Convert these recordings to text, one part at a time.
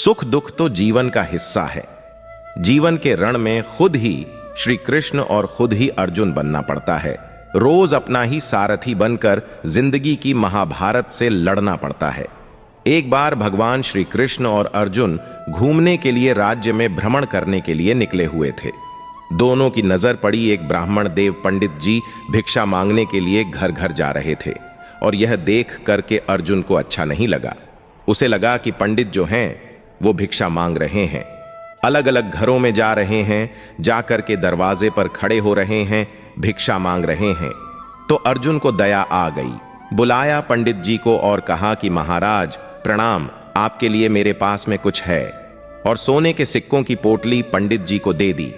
सुख दुख तो जीवन का हिस्सा है। जीवन के रण में खुद ही श्री कृष्ण और खुद ही अर्जुन बनना पड़ता है। रोज अपना ही सारथी बनकर जिंदगी की महाभारत से लड़ना पड़ता है। एक बार भगवान श्री कृष्ण और अर्जुन घूमने के लिए राज्य में भ्रमण करने के लिए निकले हुए थे। दोनों की नजर पड़ी एक ब्राह्मण देव पंडित जी भिक्षा मांगने के लिए घर घर जा रहे थे और यह देख करके अर्जुन को अच्छा नहीं लगा। उसे लगा कि पंडित जो हैं वो भिक्षा मांग रहे हैं, अलग अलग घरों में जा रहे हैं, जाकर के दरवाजे पर खड़े हो रहे हैं, भिक्षा मांग रहे हैं। तो अर्जुन को दया आ गई, बुलाया पंडित जी को और कहा कि महाराज प्रणाम, आपके लिए मेरे पास में कुछ है। और सोने के सिक्कों की पोटली पंडित जी को दे दी।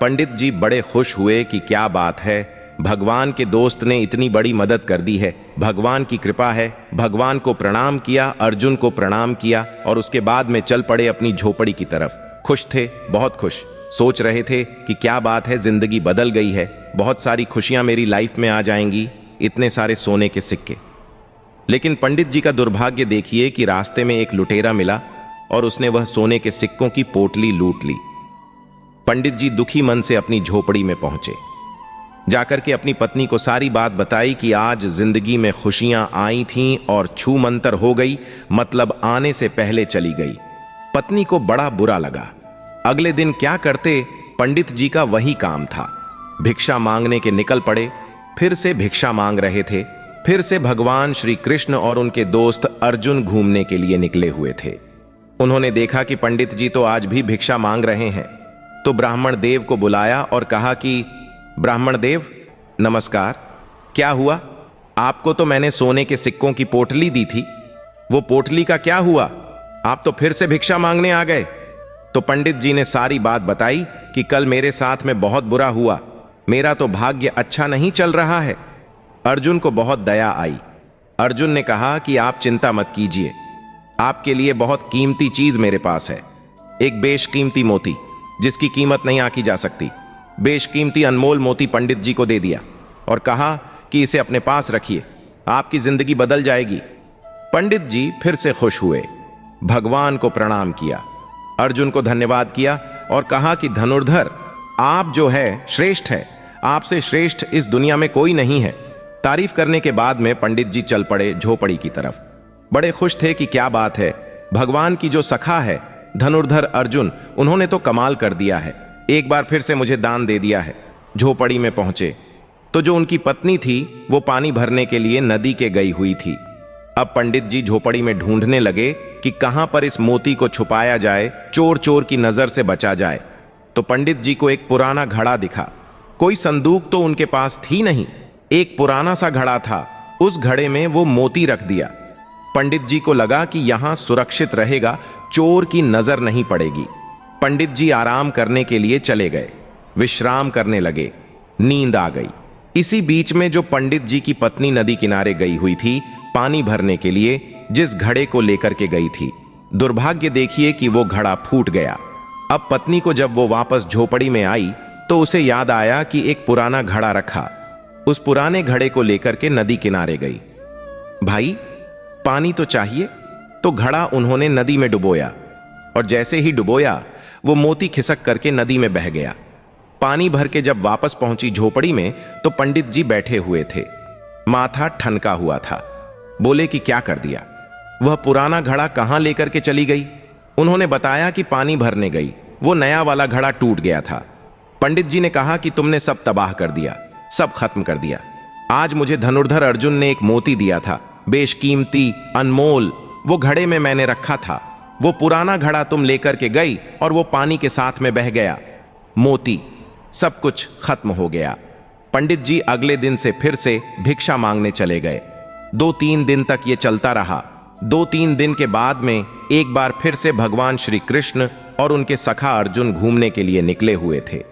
पंडित जी बड़े खुश हुए कि क्या बात है, भगवान के दोस्त ने इतनी बड़ी मदद कर दी है, भगवान की कृपा है। भगवान को प्रणाम किया, अर्जुन को प्रणाम किया और उसके बाद में चल पड़े अपनी झोपड़ी की तरफ। खुश थे, बहुत खुश। सोच रहे थे कि क्या बात है, जिंदगी बदल गई है, बहुत सारी खुशियां मेरी लाइफ में आ जाएंगी, इतने सारे सोने के सिक्के। लेकिन पंडित जी का दुर्भाग्य देखिए कि रास्ते में एक लुटेरा मिला और उसने वह सोने के सिक्कों की पोटली लूट ली। पंडित जी दुखी मन से अपनी झोपड़ी में पहुंचे, जाकर के अपनी पत्नी को सारी बात बताई कि आज जिंदगी में खुशियां आई थीं और छू मंतर हो गई, मतलब आने से पहले चली गई। पत्नी को बड़ा बुरा लगा। अगले दिन क्या करते, पंडित जी का वही काम था, भिक्षा मांगने के निकल पड़े। फिर से भिक्षा मांग रहे थे। फिर से भगवान श्री कृष्ण और उनके दोस्त अर्जुन घूमने के लिए निकले हुए थे। उन्होंने देखा कि पंडित जी तो आज भी भिक्षा मांग रहे हैं, तो ब्राह्मण देव को बुलाया और कहा कि ब्राह्मण देव नमस्कार, क्या हुआ? आपको तो मैंने सोने के सिक्कों की पोटली दी थी, वो पोटली का क्या हुआ? आप तो फिर से भिक्षा मांगने आ गए। तो पंडित जी ने सारी बात बताई कि कल मेरे साथ में बहुत बुरा हुआ, मेरा तो भाग्य अच्छा नहीं चल रहा है। अर्जुन को बहुत दया आई। अर्जुन ने कहा कि आप चिंता मत कीजिए, आपके लिए बहुत कीमती चीज मेरे पास है, एक बेशकीमती मोती जिसकी कीमत नहीं आंकी जा सकती। बेशकीमती अनमोल मोती पंडित जी को दे दिया और कहा कि इसे अपने पास रखिए, आपकी जिंदगी बदल जाएगी। पंडित जी फिर से खुश हुए, भगवान को प्रणाम किया, अर्जुन को धन्यवाद किया और कहा कि धनुर्धर आप जो है श्रेष्ठ है, आपसे श्रेष्ठ इस दुनिया में कोई नहीं है। तारीफ करने के बाद में पंडित जी चल पड़े झोपड़ी की तरफ। बड़े खुश थे कि क्या बात है, भगवान की जो सखा है धनुर्धर अर्जुन, उन्होंने तो कमाल कर दिया है, एक बार फिर से मुझे दान दे दिया है। झोपड़ी में पहुंचे तो जो उनकी पत्नी थी वो पानी भरने के लिए नदी के गई हुई थी। अब पंडित जी झोपड़ी में ढूंढने लगे कि कहां पर इस मोती को छुपाया जाए, चोर चोर की नजर से बचा जाए। तो पंडित जी को एक पुराना घड़ा दिखा। कोई संदूक तो उनके पास थी नहीं, एक पुराना सा घड़ा था, उस घड़े में वो मोती रख दिया। पंडित जी को लगा कि यहां सुरक्षित रहेगा, चोर की नजर नहीं पड़ेगी। पंडित जी आराम करने के लिए चले गए, विश्राम करने लगे, नींद आ गई। इसी बीच में जो पंडित जी की पत्नी नदी किनारे गई हुई थी पानी भरने के लिए, जिस घड़े को लेकर के गई थी, दुर्भाग्य देखिए कि वो घड़ा फूट गया। अब पत्नी को जब वो वापस झोपड़ी में आई तो उसे याद आया कि एक पुराना घड़ा रखा। उस पुराने घड़े को लेकर के नदी किनारे गई। भाई पानी तो चाहिए, तो घड़ा उन्होंने नदी में डुबोया और जैसे ही डुबोया वो मोती खिसक करके नदी में बह गया। पानी भर के जब वापस पहुंची झोपड़ी में तो पंडित जी बैठे हुए थे, माथा ठनका हुआ था। बोले कि क्या कर दिया, वह पुराना घड़ा कहां लेकर के चली गई? उन्होंने बताया कि पानी भरने गई, वो नया वाला घड़ा टूट गया था। पंडित जी ने कहा कि तुमने सब तबाह कर दिया, सब खत्म कर दिया। आज मुझे धनुर्धर अर्जुन ने एक मोती दिया था, बेशकीमती अनमोल, वो घड़े में मैंने रखा था। वो पुराना घड़ा तुम लेकर के गई और वो पानी के साथ में बह गया, मोती, सब कुछ खत्म हो गया। पंडित जी अगले दिन से फिर से भिक्षा मांगने चले गए। 2-3 दिन तक ये चलता रहा। 2-3 दिन के बाद में एक बार फिर से भगवान श्री कृष्ण और उनके सखा अर्जुन घूमने के लिए निकले हुए थे।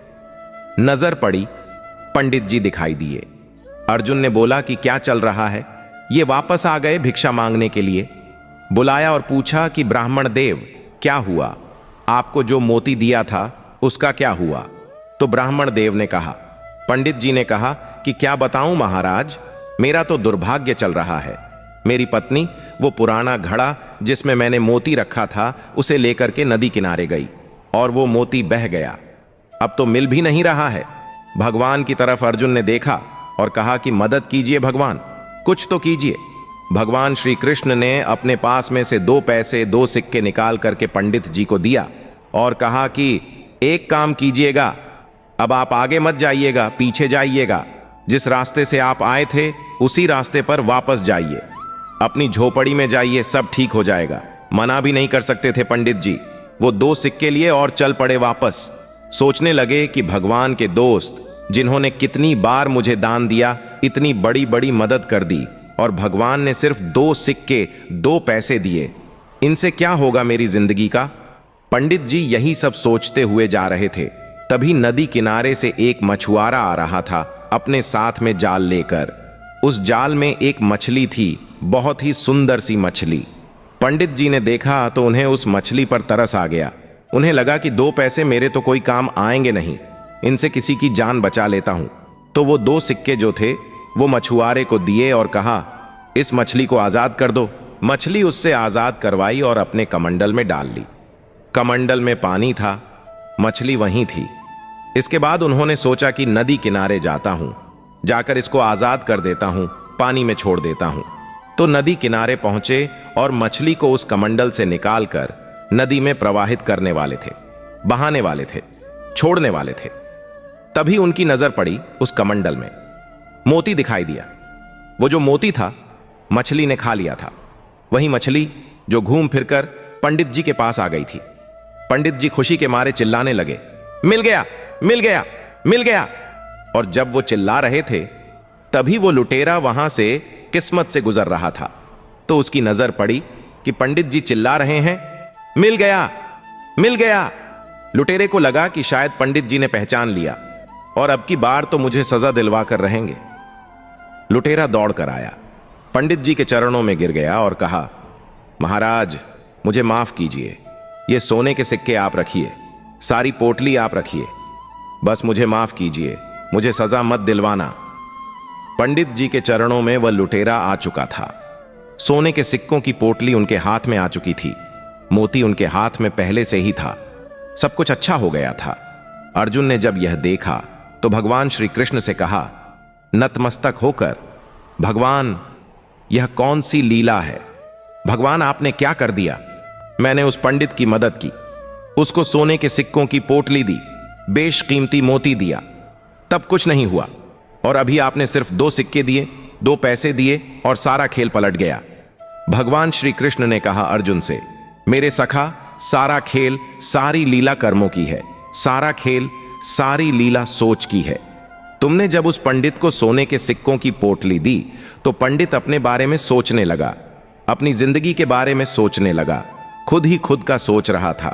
नजर पड़ी, पंडित जी दिखाई दिए। अर्जुन ने बोला कि क्या चल रहा है? ये वापस आ गए भिक्षा मांगने के लिए। बुलाया और पूछा कि ब्राह्मण देव क्या हुआ, आपको जो मोती दिया था उसका क्या हुआ? तो ब्राह्मण देव ने कहा, पंडित जी ने कहा कि क्या बताऊं महाराज, मेरा तो दुर्भाग्य चल रहा है। मेरी पत्नी वो पुराना घड़ा जिसमें मैंने मोती रखा था उसे लेकर के नदी किनारे गई और वो मोती बह गया। अब तो मिल भी नहीं रहा है। भगवान की तरफ अर्जुन ने देखा और कहा कि मदद कीजिए भगवान, कुछ तो कीजिए। भगवान श्री कृष्ण ने अपने पास में से 2 पैसे 2 सिक्के निकाल करके पंडित जी को दिया और कहा कि एक काम कीजिएगा, अब आप आगे मत जाइएगा, पीछे जाइएगा। जिस रास्ते से आप आए थे उसी रास्ते पर वापस जाइए, अपनी झोपड़ी में जाइए, सब ठीक हो जाएगा। मना भी नहीं कर सकते थे पंडित जी। वो 2 सिक्के लिए और चल पड़े वापस। सोचने लगे कि भगवान के दोस्त जिन्होंने कितनी बार मुझे दान दिया, इतनी बड़ी बड़ी मदद कर दी, और भगवान ने सिर्फ 2 सिक्के 2 पैसे दिए, इनसे क्या होगा मेरी जिंदगी का। पंडित जी यही सब सोचते हुए जा रहे थे, तभी नदी किनारे से एक मछुआरा आ रहा था अपने साथ में जाल लेकर। उस जाल में एक मछली थी, बहुत ही सुंदर सी मछली। पंडित जी ने देखा तो उन्हें उस मछली पर तरस आ गया। उन्हें लगा कि 2 पैसे मेरे तो कोई काम आएंगे नहीं, इनसे किसी की जान बचा लेता हूं। तो वो 2 सिक्के जो थे वो मछुआरे को दिए और कहा, इस मछली को आजाद कर दो। मछली उससे आजाद करवाई और अपने कमंडल में डाल ली। कमंडल में पानी था, मछली वहीं थी। इसके बाद उन्होंने सोचा कि नदी किनारे जाता हूं, जाकर इसको आजाद कर देता हूं, पानी में छोड़ देता हूं। तो नदी किनारे पहुंचे और मछली को उस कमंडल से निकालकर नदी में प्रवाहित करने वाले थे, बहाने वाले थे, छोड़ने वाले थे। तभी उनकी नजर पड़ी उस कमंडल में। मोती दिखाई दिया। वो जो मोती था मछली ने खा लिया था। वही मछली जो घूम फिरकर पंडित जी के पास आ गई थी। पंडित जी खुशी के मारे चिल्लाने लगे, मिल गया, मिल गया, मिल गया। और जब वो चिल्ला रहे थे तभी वो लुटेरा वहां से किस्मत से गुजर रहा था। तो उसकी नजर पड़ी कि पंडित जी चिल्ला रहे हैं, मिल गया, मिल गया। लुटेरे को लगा कि शायद पंडित जी ने पहचान लिया और अब की बार तो मुझे सजा दिलवा कर रहेंगे। लुटेरा दौड़ कर आया, पंडित जी के चरणों में गिर गया और कहा, महाराज मुझे माफ कीजिए, ये सोने के सिक्के आप रखिए, सारी पोटली आप रखिए, बस मुझे माफ कीजिए, मुझे सजा मत दिलवाना। पंडित जी के चरणों में वह लुटेरा आ चुका था। सोने के सिक्कों की पोटली उनके हाथ में आ चुकी थी, मोती उनके हाथ में पहले से ही था, सब कुछ अच्छा हो गया था। अर्जुन ने जब यह देखा तो भगवान श्री कृष्ण से कहा नतमस्तक होकर, भगवान यह कौन सी लीला है? भगवान आपने क्या कर दिया? मैंने उस पंडित की मदद की, उसको सोने के सिक्कों की पोटली दी, बेशकीमती मोती दिया, तब कुछ नहीं हुआ, और अभी आपने सिर्फ 2 सिक्के दिए, 2 पैसे दिए और सारा खेल पलट गया। भगवान श्री कृष्ण ने कहा अर्जुन से, मेरे सखा, सारा खेल सारी लीला कर्मों की है, सारा खेल सारी लीला सोच की है। तुमने जब उस पंडित को सोने के सिक्कों की पोटली दी तो पंडित अपने बारे में सोचने लगा, अपनी जिंदगी के बारे में सोचने लगा, खुद ही खुद का सोच रहा था।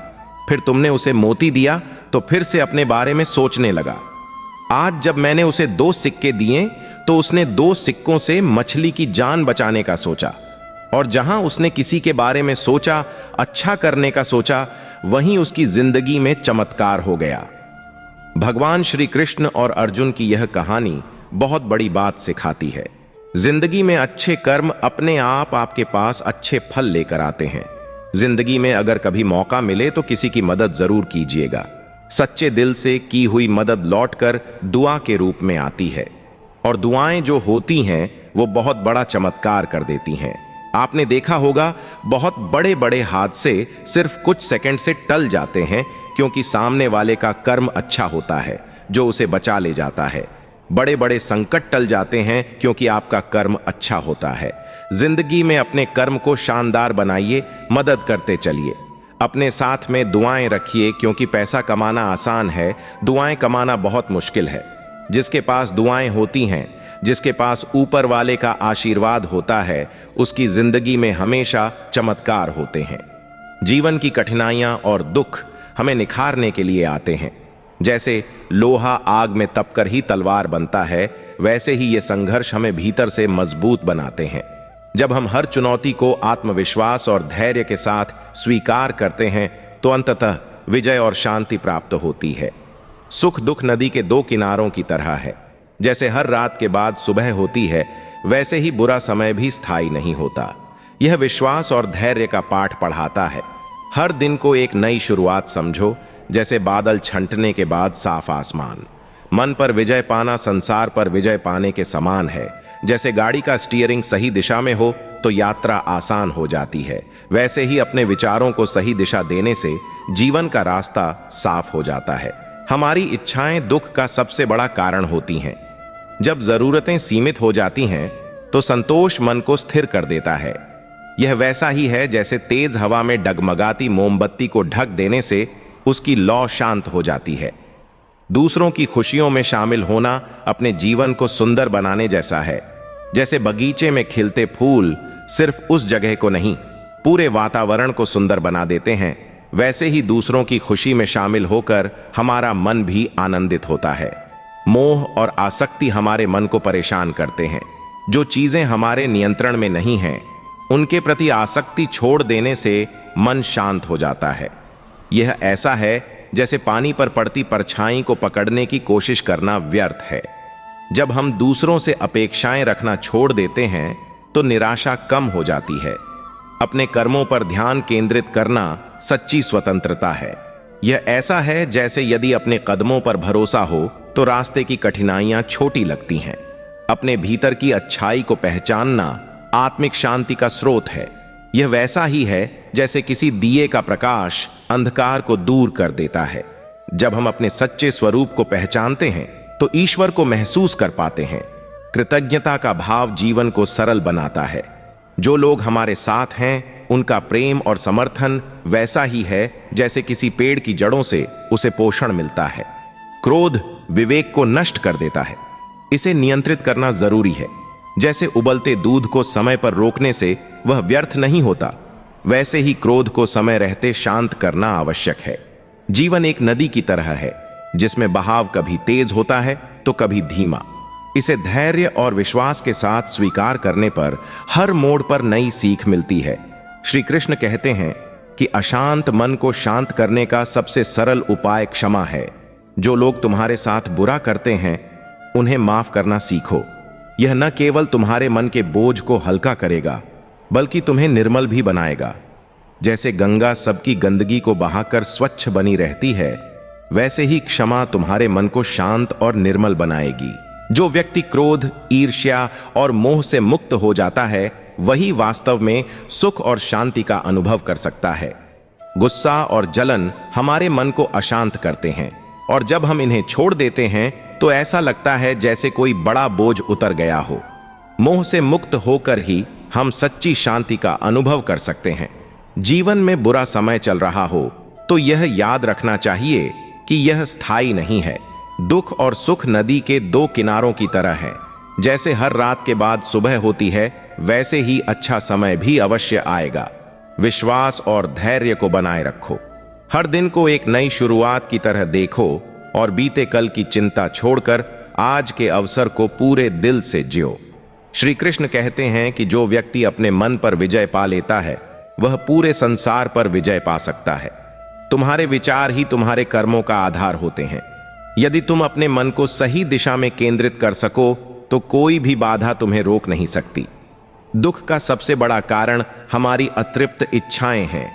फिर तुमने उसे मोती दिया तो फिर से अपने बारे में सोचने लगा। आज जब मैंने उसे 2 सिक्के दिए तो उसने 2 सिक्कों से मछली की जान बचाने का सोचा, और जहां उसने किसी के बारे में सोचा, अच्छा करने का सोचा, वहीं उसकी जिंदगी में चमत्कार हो गया। भगवान श्री कृष्ण और अर्जुन की यह कहानी बहुत बड़ी बात सिखाती है। जिंदगी में अच्छे कर्म अपने आप आपके पास अच्छे फल लेकर आते हैं। जिंदगी में अगर कभी मौका मिले तो किसी की मदद जरूर कीजिएगा। सच्चे दिल से की हुई मदद लौटकर दुआ के रूप में आती है, और दुआएं जो होती हैं वो बहुत बड़ा चमत्कार कर देती हैं। आपने देखा होगा बहुत बड़े बड़े हादसे सिर्फ कुछ सेकंड से टल जाते हैं, क्योंकि सामने वाले का कर्म अच्छा होता है जो उसे बचा ले जाता है। बड़े बड़े संकट टल जाते हैं क्योंकि आपका कर्म अच्छा होता है। जिंदगी में अपने कर्म को शानदार बनाइए, मदद करते चलिए, अपने साथ में दुआएं रखिए, क्योंकि पैसा कमाना आसान है, दुआएं कमाना बहुत मुश्किल है। जिसके पास दुआएं होती हैं, जिसके पास ऊपर वाले का आशीर्वाद होता है, उसकी जिंदगी में हमेशा चमत्कार होते हैं। जीवन की कठिनाइयां और दुख हमें निखारने के लिए आते हैं। जैसे लोहा आग में तपकर ही तलवार बनता है, वैसे ही ये संघर्ष हमें भीतर से मजबूत बनाते हैं। जब हम हर चुनौती को आत्मविश्वास और धैर्य के साथ स्वीकार करते हैं तो अंततः विजय और शांति प्राप्त होती है। सुख दुख नदी के 2 किनारों की तरह है। जैसे हर रात के बाद सुबह होती है, वैसे ही बुरा समय भी स्थायी नहीं होता। यह विश्वास और धैर्य का पाठ पढ़ाता है। हर दिन को एक नई शुरुआत समझो, जैसे बादल छंटने के बाद साफ आसमान। मन पर विजय पाना संसार पर विजय पाने के समान है। जैसे गाड़ी का स्टीयरिंग सही दिशा में हो तो यात्रा आसान हो जाती है, वैसे ही अपने विचारों को सही दिशा देने से जीवन का रास्ता साफ हो जाता है। हमारी इच्छाएं दुख का सबसे बड़ा कारण होती हैं। जब जरूरतें सीमित हो जाती हैं तो संतोष मन को स्थिर कर देता है। यह वैसा ही है जैसे तेज हवा में डगमगाती मोमबत्ती को ढक देने से उसकी लौ शांत हो जाती है। दूसरों की खुशियों में शामिल होना अपने जीवन को सुंदर बनाने जैसा है। जैसे बगीचे में खिलते फूल सिर्फ उस जगह को नहीं, पूरे वातावरण को सुंदर बना देते हैं, वैसे ही दूसरों की खुशी में शामिल होकर हमारा मन भी आनंदित होता है। मोह और आसक्ति हमारे मन को परेशान करते हैं। जो चीजें हमारे नियंत्रण में नहीं हैं, उनके प्रति आसक्ति छोड़ देने से मन शांत हो जाता है। यह ऐसा है जैसे पानी पर पड़ती परछाई को पकड़ने की कोशिश करना व्यर्थ है। जब हम दूसरों से अपेक्षाएं रखना छोड़ देते हैं तो निराशा कम हो जाती है। अपने कर्मों पर ध्यान केंद्रित करना सच्ची स्वतंत्रता है। यह ऐसा है जैसे यदि अपने कदमों पर भरोसा हो तो रास्ते की कठिनाइयां छोटी लगती हैं। अपने भीतर की अच्छाई को पहचानना आत्मिक शांति का स्रोत है। यह वैसा ही है जैसे किसी दिए का प्रकाश अंधकार को दूर कर देता है। जब हम अपने सच्चे स्वरूप को पहचानते हैं तो ईश्वर को महसूस कर पाते हैं। कृतज्ञता का भाव जीवन को सरल बनाता है। जो लोग हमारे साथ हैं उनका प्रेम और समर्थन वैसा ही है जैसे किसी पेड़ की जड़ों से उसे पोषण मिलता है। क्रोध विवेक को नष्ट कर देता है। इसे नियंत्रित करना जरूरी है। जैसे उबलते दूध को समय पर रोकने से वह व्यर्थ नहीं होता, वैसे ही क्रोध को समय रहते शांत करना आवश्यक है। जीवन एक नदी की तरह है जिसमें बहाव कभी तेज होता है तो कभी धीमा। इसे धैर्य और विश्वास के साथ स्वीकार करने पर हर मोड़ पर नई सीख मिलती है। श्री कृष्ण कहते हैं कि अशांत मन को शांत करने का सबसे सरल उपाय क्षमा है। जो लोग तुम्हारे साथ बुरा करते हैं उन्हें माफ करना सीखो। यह न केवल तुम्हारे मन के बोझ को हल्का करेगा बल्कि तुम्हें निर्मल भी बनाएगा। जैसे गंगा सबकी गंदगी को बहाकर स्वच्छ बनी रहती है, वैसे ही क्षमा तुम्हारे मन को शांत और निर्मल बनाएगी। जो व्यक्ति क्रोध, ईर्ष्या और मोह से मुक्त हो जाता है वही वास्तव में सुख और शांति का अनुभव कर सकता है। गुस्सा और जलन हमारे मन को अशांत करते हैं और जब हम इन्हें छोड़ देते हैं तो ऐसा लगता है जैसे कोई बड़ा बोझ उतर गया हो। मोह से मुक्त होकर ही हम सच्ची शांति का अनुभव कर सकते हैं। जीवन में बुरा समय चल रहा हो तो यह याद रखना चाहिए कि यह स्थायी नहीं है। दुख और सुख नदी के दो किनारों की तरह है। जैसे हर रात के बाद सुबह होती है, वैसे ही अच्छा समय भी अवश्य आएगा। विश्वास और धैर्य को बनाए रखो। हर दिन को एक नई शुरुआत की तरह देखो और बीते कल की चिंता छोड़कर आज के अवसर को पूरे दिल से जियो। श्री कृष्ण कहते हैं कि जो व्यक्ति अपने मन पर विजय पा लेता है वह पूरे संसार पर विजय पा सकता है। तुम्हारे विचार ही तुम्हारे कर्मों का आधार होते हैं। यदि तुम अपने मन को सही दिशा में केंद्रित कर सको तो कोई भी बाधा तुम्हें रोक नहीं सकती। दुख का सबसे बड़ा कारण हमारी अतृप्त इच्छाएं हैं।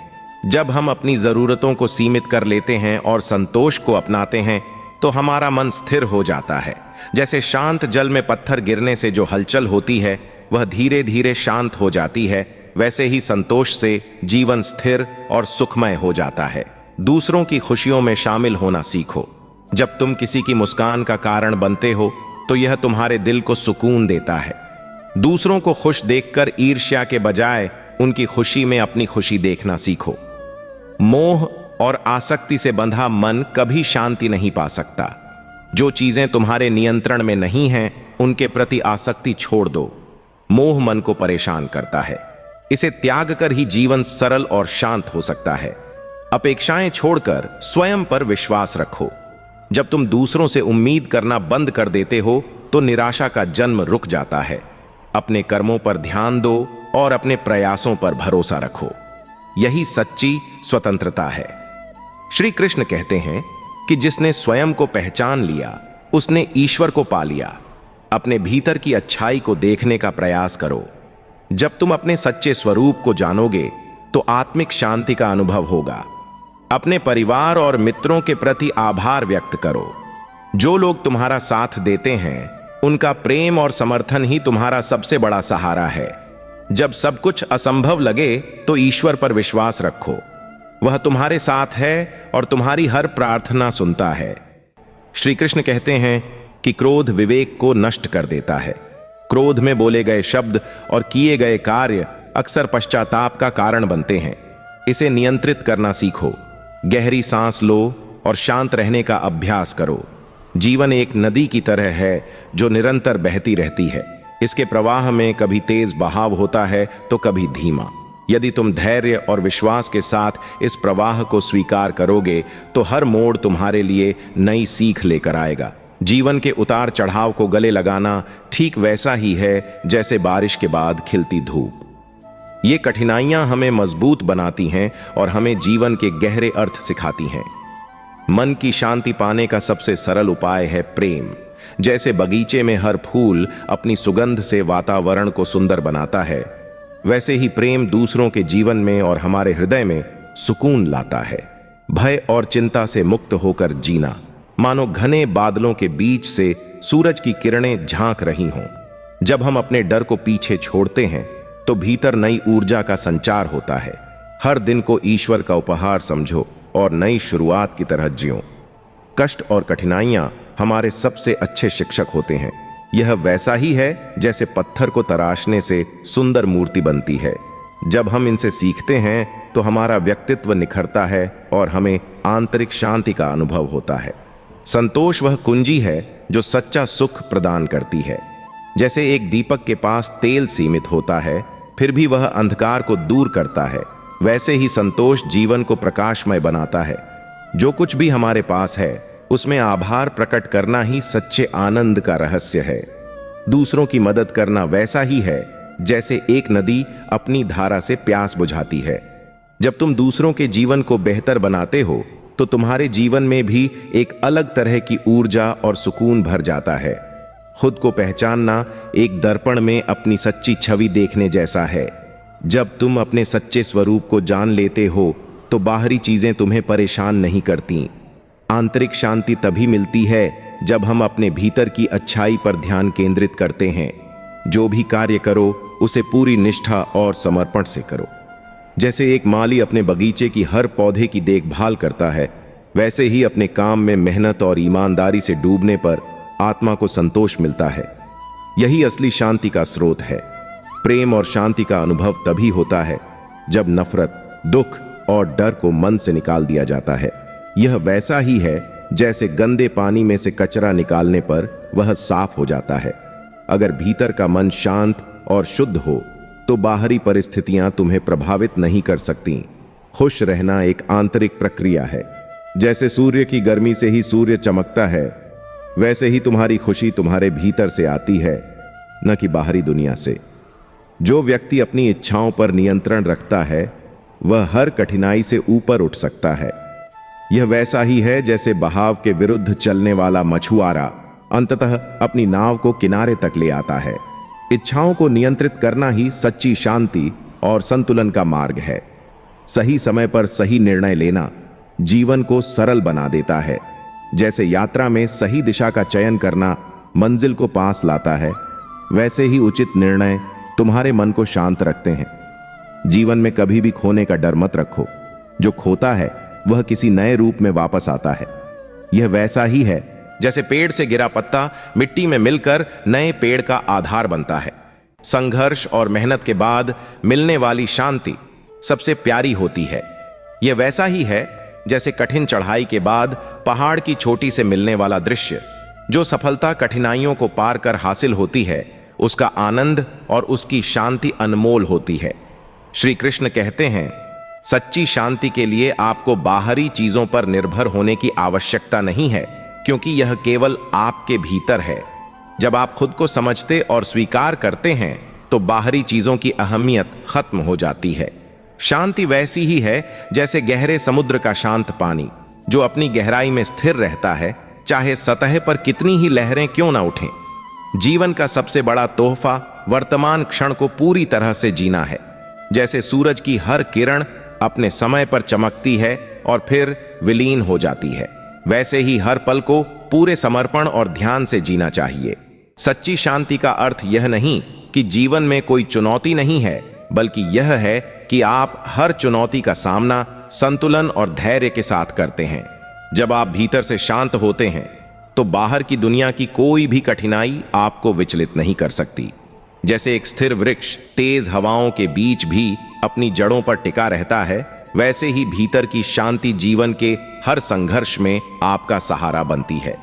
जब हम अपनी जरूरतों को सीमित कर लेते हैं और संतोष को अपनाते हैं तो हमारा मन स्थिर हो जाता है। जैसे शांत जल में पत्थर गिरने से जो हलचल होती है वह धीरे धीरे शांत हो जाती है, वैसे ही संतोष से जीवन स्थिर और सुखमय हो जाता है। दूसरों की खुशियों में शामिल होना सीखो। जब तुम किसी की मुस्कान का कारण बनते हो तो यह तुम्हारे दिल को सुकून देता है। दूसरों को खुश देखकर ईर्ष्या के बजाय उनकी खुशी में अपनी खुशी देखना सीखो। मोह और आसक्ति से बंधा मन कभी शांति नहीं पा सकता। जो चीजें तुम्हारे नियंत्रण में नहीं हैं उनके प्रति आसक्ति छोड़ दो। मोह मन को परेशान करता है। इसे त्याग कर ही जीवन सरल और शांत हो सकता है। अपेक्षाएं छोड़कर स्वयं पर विश्वास रखो। जब तुम दूसरों से उम्मीद करना बंद कर देते हो तो निराशा का जन्म रुक जाता है। अपने कर्मों पर ध्यान दो और अपने प्रयासों पर भरोसा रखो। यही सच्ची स्वतंत्रता है। श्री कृष्ण कहते हैं कि जिसने स्वयं को पहचान लिया उसने ईश्वर को पा लिया। अपने भीतर की अच्छाई को देखने का प्रयास करो। जब तुम अपने सच्चे स्वरूप को जानोगे तो आत्मिक शांति का अनुभव होगा। अपने परिवार और मित्रों के प्रति आभार व्यक्त करो। जो लोग तुम्हारा साथ देते हैं उनका प्रेम और समर्थन ही तुम्हारा सबसे बड़ा सहारा है। जब सब कुछ असंभव लगे तो ईश्वर पर विश्वास रखो। वह तुम्हारे साथ है और तुम्हारी हर प्रार्थना सुनता है। श्री कृष्ण कहते हैं कि क्रोध विवेक को नष्ट कर देता है। क्रोध में बोले गए शब्द और किए गए कार्य अक्सर पश्चाताप का कारण बनते हैं। इसे नियंत्रित करना सीखो। गहरी सांस लो और शांत रहने का अभ्यास करो। जीवन एक नदी की तरह है जो निरंतर बहती रहती है। इसके प्रवाह में कभी तेज बहाव होता है तो कभी धीमा। यदि तुम धैर्य और विश्वास के साथ इस प्रवाह को स्वीकार करोगे तो हर मोड़ तुम्हारे लिए नई सीख लेकर आएगा। जीवन के उतार चढ़ाव को गले लगाना ठीक वैसा ही है जैसे बारिश के बाद खिलती धूप। ये कठिनाइयां हमें मजबूत बनाती हैं और हमें जीवन के गहरे अर्थ सिखाती हैं। मन की शांति पाने का सबसे सरल उपाय है प्रेम। जैसे बगीचे में हर फूल अपनी सुगंध से वातावरण को सुंदर बनाता है, वैसे ही प्रेम दूसरों के जीवन में और हमारे हृदय में सुकून लाता है। भय और चिंता से मुक्त होकर जीना मानो घने बादलों के बीच से सूरज की किरणें झांक रही हों। जब हम अपने डर को पीछे छोड़ते हैं तो भीतर नई ऊर्जा का संचार होता है। हर दिन को ईश्वर का उपहार समझो और नई शुरुआत की तरह जियो। कष्ट और कठिनाइयां हमारे सबसे अच्छे शिक्षक होते हैं। यह वैसा ही है जैसे पत्थर को तराशने से सुंदर मूर्ति बनती है। जब हम इनसे सीखते हैं तो हमारा व्यक्तित्व निखरता है और हमें आंतरिक शांति का अनुभव होता है। संतोष वह कुंजी है जो सच्चा सुख प्रदान करती है। जैसे एक दीपक के पास तेल सीमित होता है फिर भी वह अंधकार को दूर करता है, वैसे ही संतोष जीवन को प्रकाशमय बनाता है। जो कुछ भी हमारे पास है उसमें आभार प्रकट करना ही सच्चे आनंद का रहस्य है। दूसरों की मदद करना वैसा ही है जैसे एक नदी अपनी धारा से प्यास बुझाती है। जब तुम दूसरों के जीवन को बेहतर बनाते हो तो तुम्हारे जीवन में भी एक अलग तरह की ऊर्जा और सुकून भर जाता है। खुद को पहचानना एक दर्पण में अपनी सच्ची छवि देखने जैसा है। जब तुम अपने सच्चे स्वरूप को जान लेते हो तो बाहरी चीजें तुम्हें परेशान नहीं करती। आंतरिक शांति तभी मिलती है जब हम अपने भीतर की अच्छाई पर ध्यान केंद्रित करते हैं। जो भी कार्य करो उसे पूरी निष्ठा और समर्पण से करो। जैसे एक माली अपने बगीचे की हर पौधे की देखभाल करता है, वैसे ही अपने काम में मेहनत और ईमानदारी से डूबने पर आत्मा को संतोष मिलता है। यही असली शांति का स्रोत है। प्रेम और शांति का अनुभव तभी होता है जब नफरत, दुख और डर को मन से निकाल दिया जाता है। यह वैसा ही है जैसे गंदे पानी में से कचरा निकालने पर वह साफ हो जाता है। अगर भीतर का मन शांत और शुद्ध हो तो बाहरी परिस्थितियां तुम्हें प्रभावित नहीं कर सकती। खुश रहना एक आंतरिक प्रक्रिया है। जैसे सूर्य की गर्मी से ही सूर्य चमकता है, वैसे ही तुम्हारी खुशी तुम्हारे भीतर से आती है, न कि बाहरी दुनिया से। जो व्यक्ति अपनी इच्छाओं पर नियंत्रण रखता है वह हर कठिनाई से ऊपर उठ सकता है। यह वैसा ही है जैसे बहाव के विरुद्ध चलने वाला मछुआरा अंततः अपनी नाव को किनारे तक ले आता है। इच्छाओं को नियंत्रित करना ही सच्ची शांति और संतुलन का मार्ग है। सही समय पर सही निर्णय लेना जीवन को सरल बना देता है। जैसे यात्रा में सही दिशा का चयन करना मंजिल को पास लाता है, वैसे ही उचित निर्णय तुम्हारे मन को शांत रखते हैं। जीवन में कभी भी खोने का डर मत रखो। जो खोता है वह किसी नए रूप में वापस आता है। यह वैसा ही है जैसे पेड़ से गिरा पत्ता मिट्टी में मिलकर नए पेड़ का आधार बनता है। संघर्ष और मेहनत के बाद मिलने वाली शांति सबसे प्यारी होती है। यह वैसा ही है जैसे कठिन चढ़ाई के बाद पहाड़ की चोटी से मिलने वाला दृश्य। जो सफलता कठिनाइयों को पार कर हासिल होती है उसका आनंद और उसकी शांति अनमोल होती है। श्री कृष्ण कहते हैं, सच्ची शांति के लिए आपको बाहरी चीजों पर निर्भर होने की आवश्यकता नहीं है, क्योंकि यह केवल आपके भीतर है। जब आप खुद को समझते और स्वीकार करते हैं तो बाहरी चीजों की अहमियत खत्म हो जाती है। शांति वैसी ही है जैसे गहरे समुद्र का शांत पानी, जो अपनी गहराई में स्थिर रहता है, चाहे सतह पर कितनी ही लहरें क्यों ना उठें। जीवन का सबसे बड़ा तोहफा वर्तमान क्षण को पूरी तरह से जीना है। जैसे सूरज की हर किरण अपने समय पर चमकती है और फिर विलीन हो जाती है, वैसे ही हर पल को पूरे समर्पण और ध्यान से जीना चाहिए। सच्ची शांति का अर्थ यह नहीं कि जीवन में कोई चुनौती नहीं है, बल्कि यह है कि आप हर चुनौती का सामना संतुलन और धैर्य के साथ करते हैं। जब आप भीतर से शांत होते हैं तो बाहर की दुनिया की कोई भी कठिनाई आपको विचलित नहीं कर सकती। जैसे एक स्थिर वृक्ष तेज हवाओं के बीच भी अपनी जड़ों पर टिका रहता है, वैसे ही भीतर की शांति जीवन के हर संघर्ष में आपका सहारा बनती है।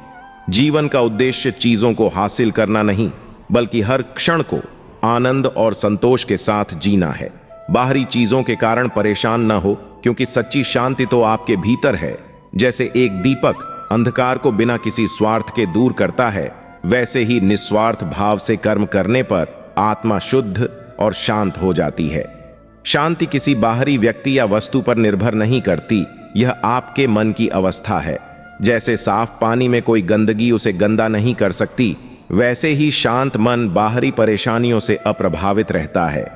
जीवन का उद्देश्य चीजों को हासिल करना नहीं, बल्कि हर क्षण को आनंद और संतोष के साथ जीना है। बाहरी चीजों के कारण परेशान न हो, क्योंकि सच्ची शांति तो आपके भीतर है। जैसे एक दीपक अंधकार को बिना किसी स्वार्थ के दूर करता है, वैसे ही निस्वार्थ भाव से कर्म करने पर आत्मा शुद्ध और शांत हो जाती है। शांति किसी बाहरी व्यक्ति या वस्तु पर निर्भर नहीं करती, यह आपके मन की अवस्था है। जैसे साफ पानी में कोई गंदगी उसे गंदा नहीं कर सकती, वैसे ही शांत मन बाहरी परेशानियों से अप्रभावित रहता है।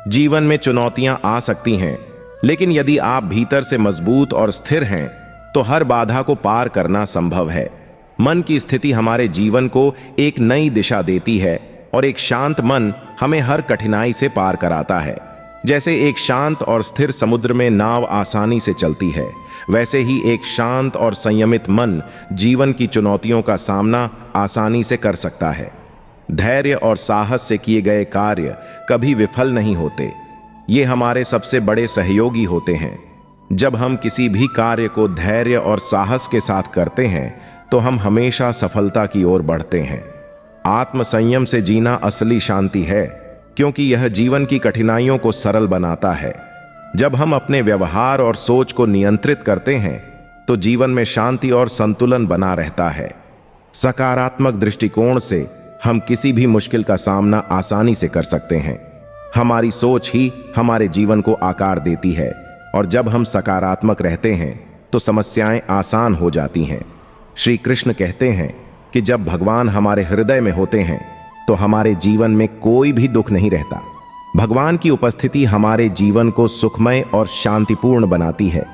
जीवन में चुनौतियां आ सकती हैं, लेकिन यदि आप भीतर से मजबूत और स्थिर हैं तो हर बाधा को पार करना संभव है। मन की स्थिति हमारे जीवन को एक नई दिशा देती है और एक शांत मन हमें हर कठिनाई से पार कराता है। जैसे एक शांत और स्थिर समुद्र में नाव आसानी से चलती है, वैसे ही एक शांत और संयमित मन जीवन की चुनौतियों का सामना आसानी से कर सकता है। धैर्य और साहस से किए गए कार्य कभी विफल नहीं होते, ये हमारे सबसे बड़े सहयोगी होते हैं। जब हम किसी भी कार्य को धैर्य और साहस के साथ करते हैं तो हम हमेशा सफलता की ओर बढ़ते हैं। आत्मसंयम से जीना असली शांति है, क्योंकि यह जीवन की कठिनाइयों को सरल बनाता है। जब हम अपने व्यवहार और सोच को नियंत्रित करते हैं तो जीवन में शांति और संतुलन बना रहता है। सकारात्मक दृष्टिकोण से हम किसी भी मुश्किल का सामना आसानी से कर सकते हैं। हमारी सोच ही हमारे जीवन को आकार देती है, और जब हम सकारात्मक रहते हैं तो समस्याएं आसान हो जाती हैं। श्री कृष्ण कहते हैं कि जब भगवान हमारे हृदय में होते हैं तो हमारे जीवन में कोई भी दुख नहीं रहता। भगवान की उपस्थिति हमारे जीवन को सुखमय और शांतिपूर्ण बनाती है।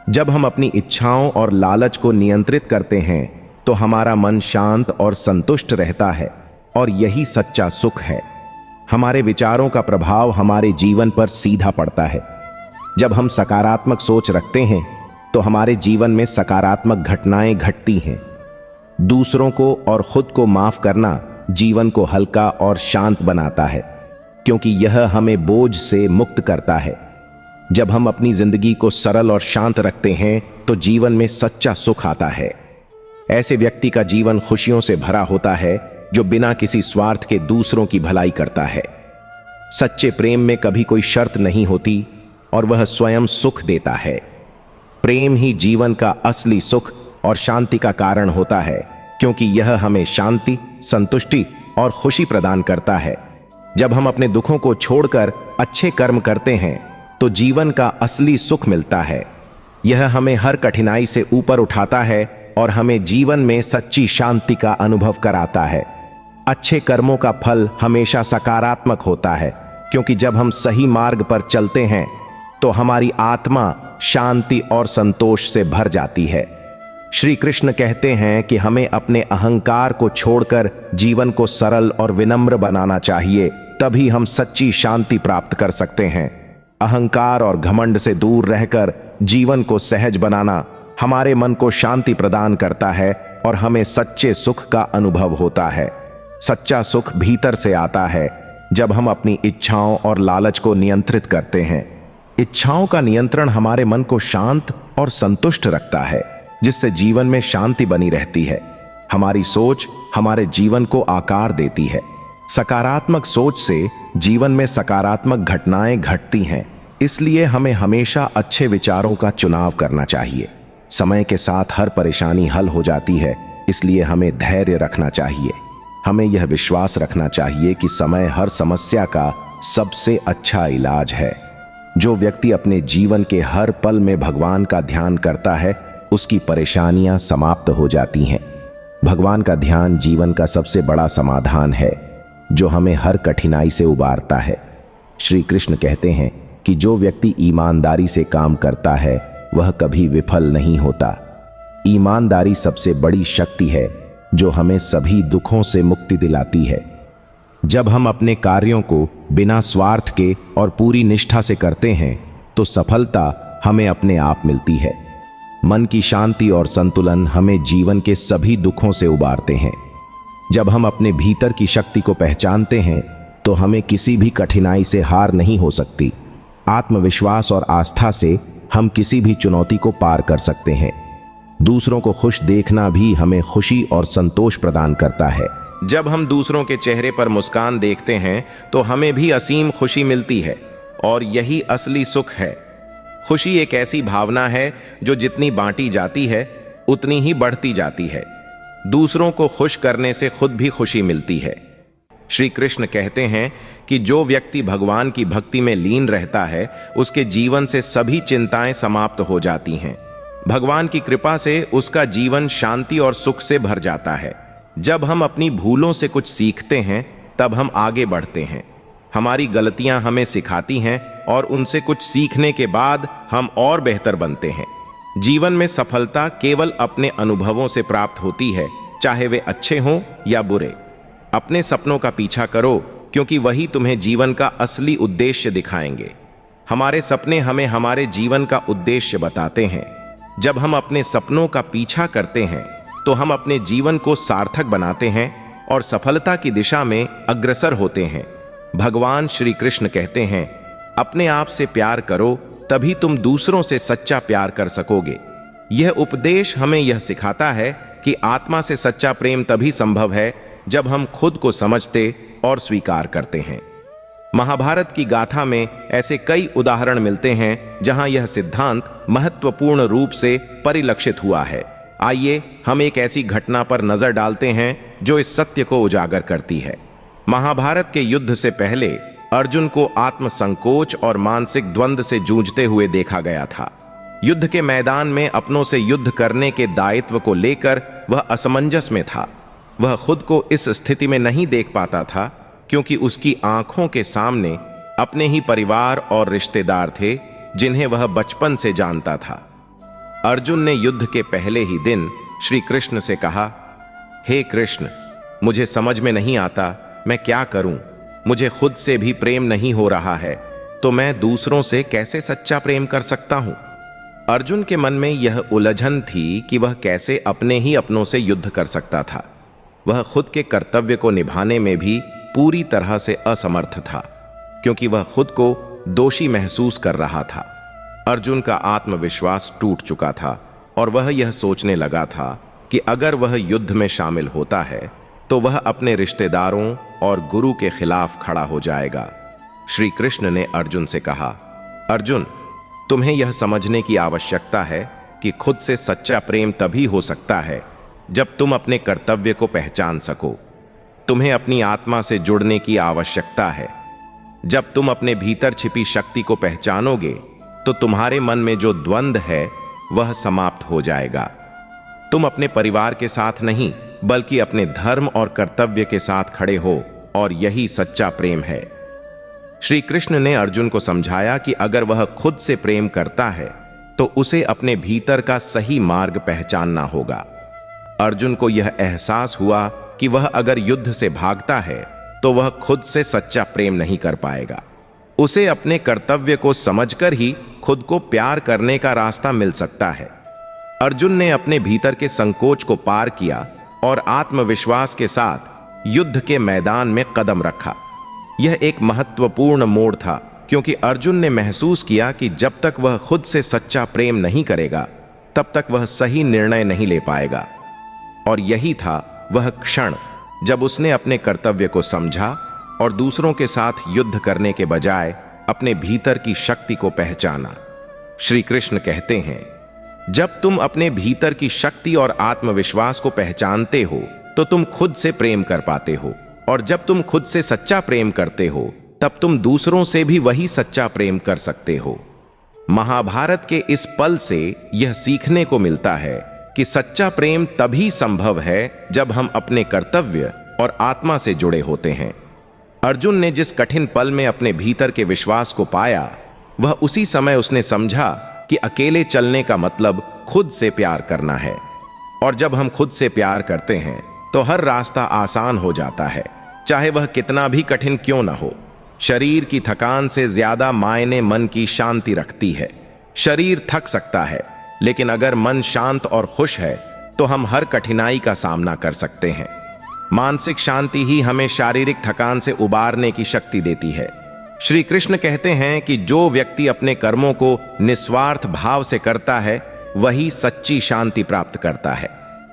जब हम अपनी इच्छाओं और लालच को नियंत्रित करते हैं तो हमारा मन शांत और संतुष्ट रहता है, और यही सच्चा सुख है। हमारे विचारों का प्रभाव हमारे जीवन पर सीधा पड़ता है। जब हम सकारात्मक सोच रखते हैं तो हमारे जीवन में सकारात्मक घटनाएं घटती हैं। दूसरों को और खुद को माफ करना जीवन को हल्का और शांत बनाता है, क्योंकि यह हमें बोझ से मुक्त करता है। जब हम अपनी जिंदगी को सरल और शांत रखते हैं तो जीवन में सच्चा सुख आता है। ऐसे व्यक्ति का जीवन खुशियों से भरा होता है जो बिना किसी स्वार्थ के दूसरों की भलाई करता है। सच्चे प्रेम में कभी कोई शर्त नहीं होती और वह स्वयं सुख देता है। प्रेम ही जीवन का असली सुख और शांति का कारण होता है, क्योंकि यह हमें शांति, संतुष्टि और खुशी प्रदान करता है। जब हम अपने दुखों को छोड़कर अच्छे कर्म करते हैं तो जीवन का असली सुख मिलता है। यह हमें हर कठिनाई से ऊपर उठाता है और हमें जीवन में सच्ची शांति का अनुभव कराता है। अच्छे कर्मों का फल हमेशा सकारात्मक होता है, क्योंकि जब हम सही मार्ग पर चलते हैं तो हमारी आत्मा शांति और संतोष से भर जाती है। श्री कृष्ण कहते हैं कि हमें अपने अहंकार को छोड़कर जीवन को सरल और विनम्र बनाना चाहिए, तभी हम सच्ची शांति प्राप्त कर सकते हैं। अहंकार और घमंड से दूर रहकर जीवन को सहज बनाना हमारे मन को शांति प्रदान करता है और हमें सच्चे सुख का अनुभव होता है। सच्चा सुख भीतर से आता है जब हम अपनी इच्छाओं और लालच को नियंत्रित करते हैं। इच्छाओं का नियंत्रण हमारे मन को शांत और संतुष्ट रखता है, जिससे जीवन में शांति बनी रहती है। हमारी सोच हमारे जीवन को आकार देती है। सकारात्मक सोच से जीवन में सकारात्मक घटनाएं घटती हैं, इसलिए हमें हमेशा अच्छे विचारों का चुनाव करना चाहिए। समय के साथ हर परेशानी हल हो जाती है, इसलिए हमें धैर्य रखना चाहिए। हमें यह विश्वास रखना चाहिए कि समय हर समस्या का सबसे अच्छा इलाज है। जो व्यक्ति अपने जीवन के हर पल में भगवान का ध्यान करता है, उसकी परेशानियां समाप्त हो जाती हैं। भगवान का ध्यान जीवन का सबसे बड़ा समाधान है, जो हमें हर कठिनाई से उबारता है। श्री कृष्ण कहते हैं कि जो व्यक्ति ईमानदारी से काम करता है वह कभी विफल नहीं होता। ईमानदारी सबसे बड़ी शक्ति है जो हमें सभी दुखों से मुक्ति दिलाती है। जब हम अपने कार्यों को बिना स्वार्थ के और पूरी निष्ठा से करते हैं तो सफलता हमें अपने आप मिलती है। मन की शांति और संतुलन हमें जीवन के सभी दुखों से उबारते हैं। जब हम अपने भीतर की शक्ति को पहचानते हैं तो हमें किसी भी कठिनाई से हार नहीं हो सकती। आत्मविश्वास और आस्था से हम किसी भी चुनौती को पार कर सकते हैं। दूसरों को खुश देखना भी हमें खुशी और संतोष प्रदान करता है। जब हम दूसरों के चेहरे पर मुस्कान देखते हैं तो हमें भी असीम खुशी मिलती है और यही असली सुख है। खुशी एक ऐसी भावना है जो जितनी बांटी जाती है उतनी ही बढ़ती जाती है। दूसरों को खुश करने से खुद भी खुशी मिलती है। श्री कृष्ण कहते हैं कि जो व्यक्ति भगवान की भक्ति में लीन रहता है उसके जीवन से सभी चिंताएं समाप्त हो जाती हैं। भगवान की कृपा से उसका जीवन शांति और सुख से भर जाता है। जब हम अपनी भूलों से कुछ सीखते हैं तब हम आगे बढ़ते हैं। हमारी गलतियां हमें सिखाती हैं और उनसे कुछ सीखने के बाद हम और बेहतर बनते हैं। जीवन में सफलता केवल अपने अनुभवों से प्राप्त होती है, चाहे वे अच्छे हों या बुरे। अपने सपनों का पीछा करो क्योंकि वही तुम्हें जीवन का असली उद्देश्य दिखाएंगे। हमारे सपने हमें हमारे जीवन का उद्देश्य बताते हैं। जब हम अपने सपनों का पीछा करते हैं तो हम अपने जीवन को सार्थक बनाते हैं और सफलता की दिशा में अग्रसर होते हैं। भगवान श्री कृष्ण कहते हैं, अपने आप से प्यार करो तभी तुम दूसरों से सच्चा प्यार कर सकोगे। यह उपदेश हमें यह सिखाता है कि आत्मा से सच्चा प्रेम तभी संभव है जब हम खुद को समझते और स्वीकार करते हैं। महाभारत की गाथा में ऐसे कई उदाहरण मिलते हैं जहां यह सिद्धांत महत्वपूर्ण रूप से परिलक्षित हुआ है। आइए हम एक ऐसी घटना पर नजर डालते हैं जो इस सत्य को उजागर करती है। महाभारत के युद्ध से पहले अर्जुन को आत्मसंकोच और मानसिक द्वंद्व से जूझते हुए देखा गया था। युद्ध के मैदान में अपनों से युद्ध करने के दायित्व को लेकर वह असमंजस में था। वह खुद को इस स्थिति में नहीं देख पाता था क्योंकि उसकी आंखों के सामने अपने ही परिवार और रिश्तेदार थे जिन्हें वह बचपन से जानता था। अर्जुन ने युद्ध के पहले ही दिन श्री कृष्ण से कहा, हे कृष्ण, मुझे समझ में नहीं आता मैं क्या करूं। मुझे खुद से भी प्रेम नहीं हो रहा है तो मैं दूसरों से कैसे सच्चा प्रेम कर सकता हूं। अर्जुन के मन में यह उलझन थी कि वह कैसे अपने ही अपनों से युद्ध कर सकता था। वह खुद के कर्तव्य को निभाने में भी पूरी तरह से असमर्थ था क्योंकि वह खुद को दोषी महसूस कर रहा था। अर्जुन का आत्मविश्वास टूट चुका था और वह यह सोचने लगा था कि अगर वह युद्ध में शामिल होता है तो वह अपने रिश्तेदारों और गुरु के खिलाफ खड़ा हो जाएगा। श्री कृष्ण ने अर्जुन से कहा, अर्जुन, तुम्हें यह समझने की आवश्यकता है कि खुद से सच्चा प्रेम तभी हो सकता है जब तुम अपने कर्तव्य को पहचान सको। तुम्हें अपनी आत्मा से जुड़ने की आवश्यकता है। जब तुम अपने भीतर छिपी शक्ति को पहचानोगे तो तुम्हारे मन में जो द्वंद्व है वह समाप्त हो जाएगा। तुम अपने परिवार के साथ नहीं बल्कि अपने धर्म और कर्तव्य के साथ खड़े हो और यही सच्चा प्रेम है। श्री कृष्ण ने अर्जुन को समझाया कि अगर वह खुद से प्रेम करता है तो उसे अपने भीतर का सही मार्ग पहचानना होगा। अर्जुन को यह एहसास हुआ कि वह अगर युद्ध से भागता है तो वह खुद से सच्चा प्रेम नहीं कर पाएगा। उसे अपने कर्तव्य को समझकर ही खुद को प्यार करने का रास्ता मिल सकता है। अर्जुन ने अपने भीतर के संकोच को पार किया और आत्मविश्वास के साथ युद्ध के मैदान में कदम रखा। यह एक महत्वपूर्ण मोड़ था क्योंकि अर्जुन ने महसूस किया कि जब तक वह खुद से सच्चा प्रेम नहीं करेगा तब तक वह सही निर्णय नहीं ले पाएगा। और यही था वह क्षण जब उसने अपने कर्तव्य को समझा और दूसरों के साथ युद्ध करने के बजाय अपने भीतर की शक्ति को पहचाना। श्री कृष्ण कहते हैं, जब तुम अपने भीतर की शक्ति और आत्मविश्वास को पहचानते हो तो तुम खुद से प्रेम कर पाते हो, और जब तुम खुद से सच्चा प्रेम करते हो तब तुम दूसरों से भी वही सच्चा प्रेम कर सकते हो। महाभारत के इस पल से यह सीखने को मिलता है कि सच्चा प्रेम तभी संभव है जब हम अपने कर्तव्य और आत्मा से जुड़े होते हैं। अर्जुन ने जिस कठिन पल में अपने भीतर के विश्वास को पाया, वह उसी समय उसने समझा कि अकेले चलने का मतलब खुद से प्यार करना है। और जब हम खुद से प्यार करते हैं तो हर रास्ता आसान हो जाता है, चाहे वह कितना भी कठिन क्यों ना हो। शरीर की थकान से ज्यादा मायने मन की शांति रखती है। शरीर थक सकता है, लेकिन अगर मन शांत और खुश है तो हम हर कठिनाई का सामना कर सकते हैं। मानसिक शांति ही हमें शारीरिक थकान से उबारने की शक्ति देती है। श्री कृष्ण कहते हैं कि जो व्यक्ति अपने कर्मों को निस्वार्थ भाव से करता है, वही सच्ची शांति प्राप्त करता है।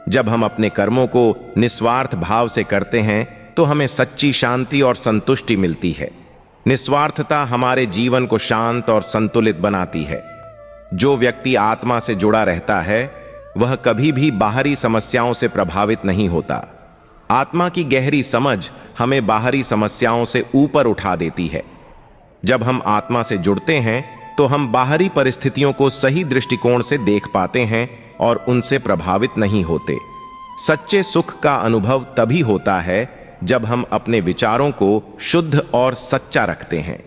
जब हम अपने कर्मों को निस्वार्थ भाव से करते हैं तो हमें सच्ची शांति और संतुष्टि मिलती है। निस्वार्थता हमारे जीवन को शांत और संतुलित बनाती है। जो व्यक्ति आत्मा से जुड़ा रहता है, वह कभी भी बाहरी समस्याओं से प्रभावित नहीं होता। आत्मा की गहरी समझ हमें बाहरी समस्याओं से ऊपर उठा देती है। जब हम आत्मा से जुड़ते हैं तो हम बाहरी परिस्थितियों को सही दृष्टिकोण से देख पाते हैं और उनसे प्रभावित नहीं होते। सच्चे सुख का अनुभव तभी होता है जब हम अपने विचारों को शुद्ध और सच्चा रखते हैं।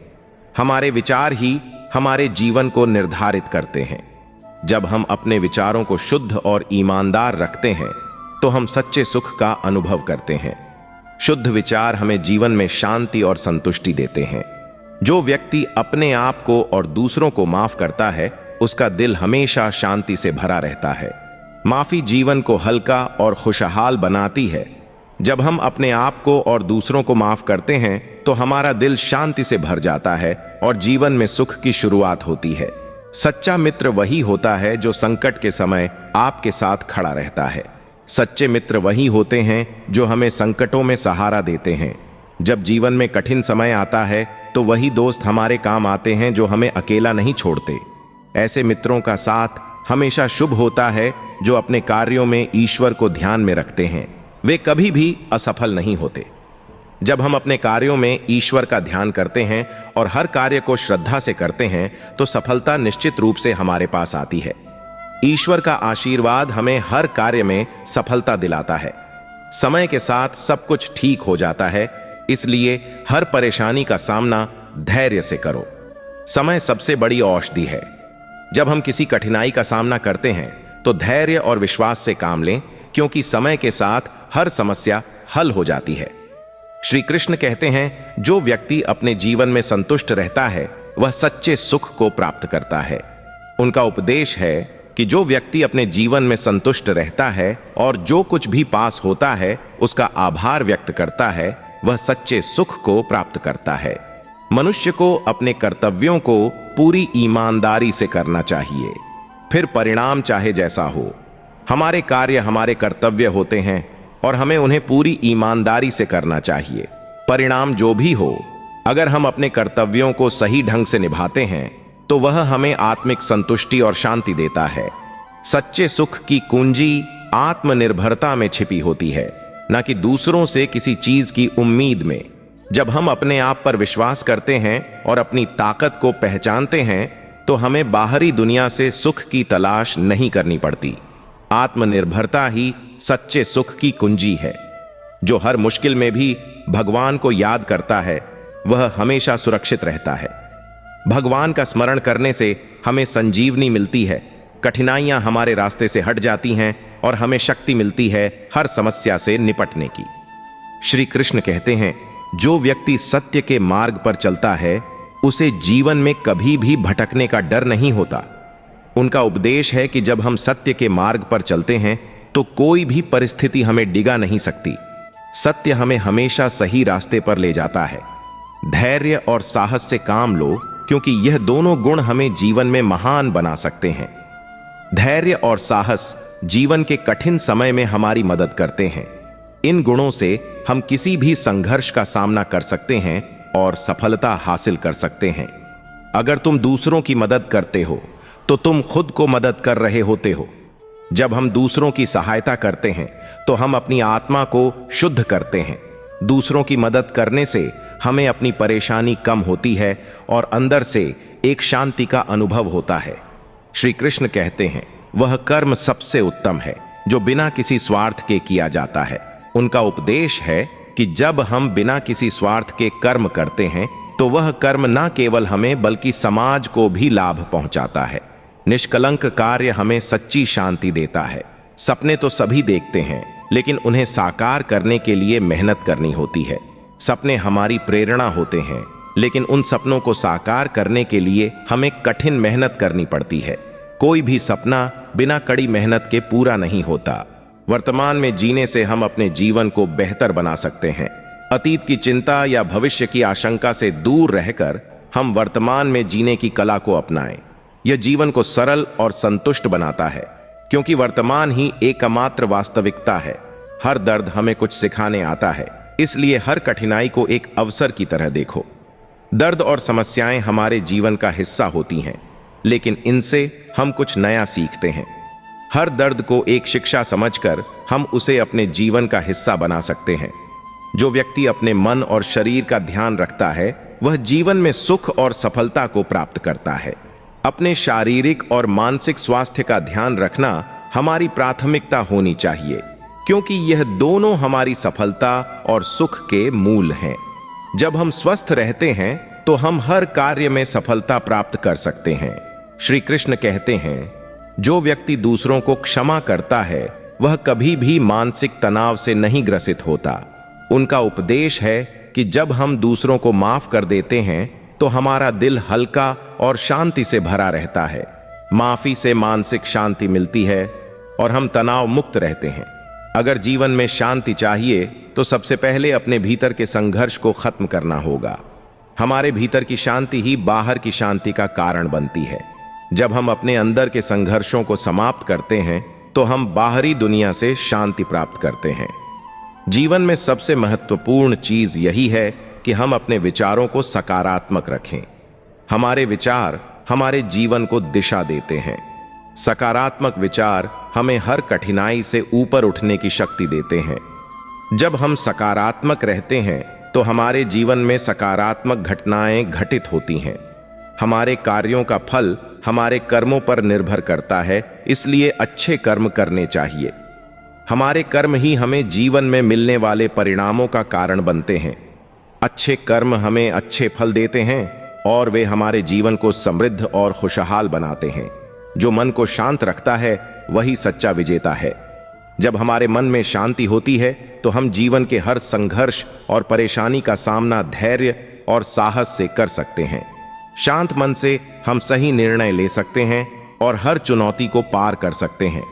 हमारे विचार ही हमारे जीवन को निर्धारित करते हैं। जब हम अपने विचारों को शुद्ध और ईमानदार रखते हैं तो हम सच्चे सुख का अनुभव करते हैं। शुद्ध विचार हमें जीवन में शांति और संतुष्टि देते हैं। जो व्यक्ति अपने आप को और दूसरों को माफ करता है, उसका दिल हमेशा शांति से भरा रहता है। माफी जीवन को हल्का और खुशहाल बनाती है। जब हम अपने आप को और दूसरों को माफ करते हैं तो हमारा दिल शांति से भर जाता है और जीवन में सुख की शुरुआत होती है। सच्चा मित्र वही होता है जो संकट के समय आपके साथ खड़ा रहता है। सच्चे मित्र वही होते हैं जो हमें संकटों में सहारा देते हैं। जब जीवन में कठिन समय आता है तो वही दोस्त हमारे काम आते हैं जो हमें अकेला नहीं छोड़ते। ऐसे मित्रों का साथ हमेशा शुभ होता है जो अपने कार्यों में ईश्वर को ध्यान में रखते हैं। वे कभी भी असफल नहीं होते। जब हम अपने कार्यों में ईश्वर का ध्यान करते हैं और हर कार्य को श्रद्धा से करते हैं तो सफलता निश्चित रूप से हमारे पास आती है। ईश्वर का आशीर्वाद हमें हर कार्य में सफलता दिलाता है। समय के साथ सब कुछ ठीक हो जाता है, इसलिए हर परेशानी का सामना धैर्य से करो। समय सबसे बड़ी औषधि है। जब हम किसी कठिनाई का सामना करते हैं तो धैर्य और विश्वास से काम लें, क्योंकि समय के साथ हर समस्या हल हो जाती है। श्री कृष्ण कहते हैं, जो व्यक्ति अपने जीवन में संतुष्ट रहता है वह सच्चे सुख को प्राप्त करता है। उनका उपदेश है कि जो व्यक्ति अपने जीवन में संतुष्ट रहता है और जो कुछ भी पास होता है उसका आभार व्यक्त करता है, वह सच्चे सुख को प्राप्त करता है। मनुष्य को अपने कर्तव्यों को पूरी ईमानदारी से करना चाहिए, फिर परिणाम चाहे जैसा हो। हमारे कार्य हमारे कर्तव्य होते हैं और हमें उन्हें पूरी ईमानदारी से करना चाहिए। परिणाम जो भी हो, अगर हम अपने कर्तव्यों को सही ढंग से निभाते हैं तो वह हमें आत्मिक संतुष्टि और शांति देता है। सच्चे सुख की कुंजी आत्मनिर्भरता में छिपी होती है, न कि दूसरों से किसी चीज की उम्मीद में। जब हम अपने आप पर विश्वास करते हैं और अपनी ताकत को पहचानते हैं तो हमें बाहरी दुनिया से सुख की तलाश नहीं करनी पड़ती। आत्मनिर्भरता ही सच्चे सुख की कुंजी है। जो हर मुश्किल में भी भगवान को याद करता है वह हमेशा सुरक्षित रहता है। भगवान का स्मरण करने से हमें संजीवनी मिलती है, कठिनाइयां हमारे रास्ते से हट जाती हैं और हमें शक्ति मिलती है हर समस्या से निपटने की। श्री कृष्ण कहते हैं, जो व्यक्ति सत्य के मार्ग पर चलता है उसे जीवन में कभी भी भटकने का डर नहीं होता। उनका उपदेश है कि जब हम सत्य के मार्ग पर चलते हैं तो कोई भी परिस्थिति हमें डिगा नहीं सकती। सत्य हमें हमेशा सही रास्ते पर ले जाता है। धैर्य और साहस से काम लो, क्योंकि यह दोनों गुण हमें जीवन में महान बना सकते हैं। धैर्य और साहस जीवन के कठिन समय में हमारी मदद करते हैं। इन गुणों से हम किसी भी संघर्ष का सामना कर सकते हैं और सफलता हासिल कर सकते हैं। अगर तुम दूसरों की मदद करते हो तो तुम खुद को मदद कर रहे होते हो। जब हम दूसरों की सहायता करते हैं तो हम अपनी आत्मा को शुद्ध करते हैं। दूसरों की मदद करने से हमें अपनी परेशानी कम होती है और अंदर से एक शांति का अनुभव होता है। श्री कृष्ण कहते हैं, वह कर्म सबसे उत्तम है जो बिना किसी स्वार्थ के किया जाता है। उनका उपदेश है कि जब हम बिना किसी स्वार्थ के कर्म करते हैं तो वह कर्म न केवल हमें बल्कि समाज को भी लाभ पहुंचाता है। निष्कलंक कार्य हमें सच्ची शांति देता है। सपने तो सभी देखते हैं, लेकिन उन्हें साकार करने के लिए मेहनत करनी होती है। सपने हमारी प्रेरणा होते हैं, लेकिन उन सपनों को साकार करने के लिए हमें कठिन मेहनत करनी पड़ती है। कोई भी सपना बिना कड़ी मेहनत के पूरा नहीं होता। वर्तमान में जीने से हम अपने जीवन को बेहतर बना सकते हैं। अतीत की चिंता या भविष्य की आशंका से दूर रहकर हम वर्तमान में जीने की कला को अपनाएं। यह जीवन को सरल और संतुष्ट बनाता है, क्योंकि वर्तमान ही एकमात्र वास्तविकता है। हर दर्द हमें कुछ सिखाने आता है, इसलिए हर कठिनाई को एक अवसर की तरह देखो। दर्द और समस्याएं हमारे जीवन का हिस्सा होती हैं, लेकिन इनसे हम कुछ नया सीखते हैं। हर दर्द को एक शिक्षा समझकर हम उसे अपने जीवन का हिस्सा बना सकते हैं। जो व्यक्ति अपने मन और शरीर का ध्यान रखता है वह जीवन में सुख और सफलता को प्राप्त करता है। अपने शारीरिक और मानसिक स्वास्थ्य का ध्यान रखना हमारी प्राथमिकता होनी चाहिए, क्योंकि यह दोनों हमारी सफलता और सुख के मूल हैं। जब हम स्वस्थ रहते हैं तो हम हर कार्य में सफलता प्राप्त कर सकते हैं। श्री कृष्ण कहते हैं, जो व्यक्ति दूसरों को क्षमा करता है वह कभी भी मानसिक तनाव से नहीं ग्रसित होता। उनका उपदेश है कि जब हम दूसरों को माफ कर देते हैं तो हमारा दिल हल्का और शांति से भरा रहता है। माफी से मानसिक शांति मिलती है और हम तनाव मुक्त रहते हैं। अगर जीवन में शांति चाहिए तो सबसे पहले अपने भीतर के संघर्ष को खत्म करना होगा। हमारे भीतर की शांति ही बाहर की शांति का कारण बनती है। जब हम अपने अंदर के संघर्षों को समाप्त करते हैं तो हम बाहरी दुनिया से शांति प्राप्त करते हैं। जीवन में सबसे महत्वपूर्ण चीज यही है कि हम अपने विचारों को सकारात्मक रखें। हमारे विचार हमारे जीवन को दिशा देते हैं। सकारात्मक विचार हमें हर कठिनाई से ऊपर उठने की शक्ति देते हैं। जब हम सकारात्मक रहते हैं तो हमारे जीवन में सकारात्मक घटनाएं घटित होती हैं। हमारे कार्यों का फल हमारे कर्मों पर निर्भर करता है, इसलिए अच्छे कर्म करने चाहिए। हमारे कर्म ही हमें जीवन में मिलने वाले परिणामों का कारण बनते हैं। अच्छे कर्म हमें अच्छे फल देते हैं और वे हमारे जीवन को समृद्ध और खुशहाल बनाते हैं। जो मन को शांत रखता है वही सच्चा विजेता है। जब हमारे मन में शांति होती है तो हम जीवन के हर संघर्ष और परेशानी का सामना धैर्य और साहस से कर सकते हैं। शांत मन से हम सही निर्णय ले सकते हैं और हर चुनौती को पार कर सकते हैं।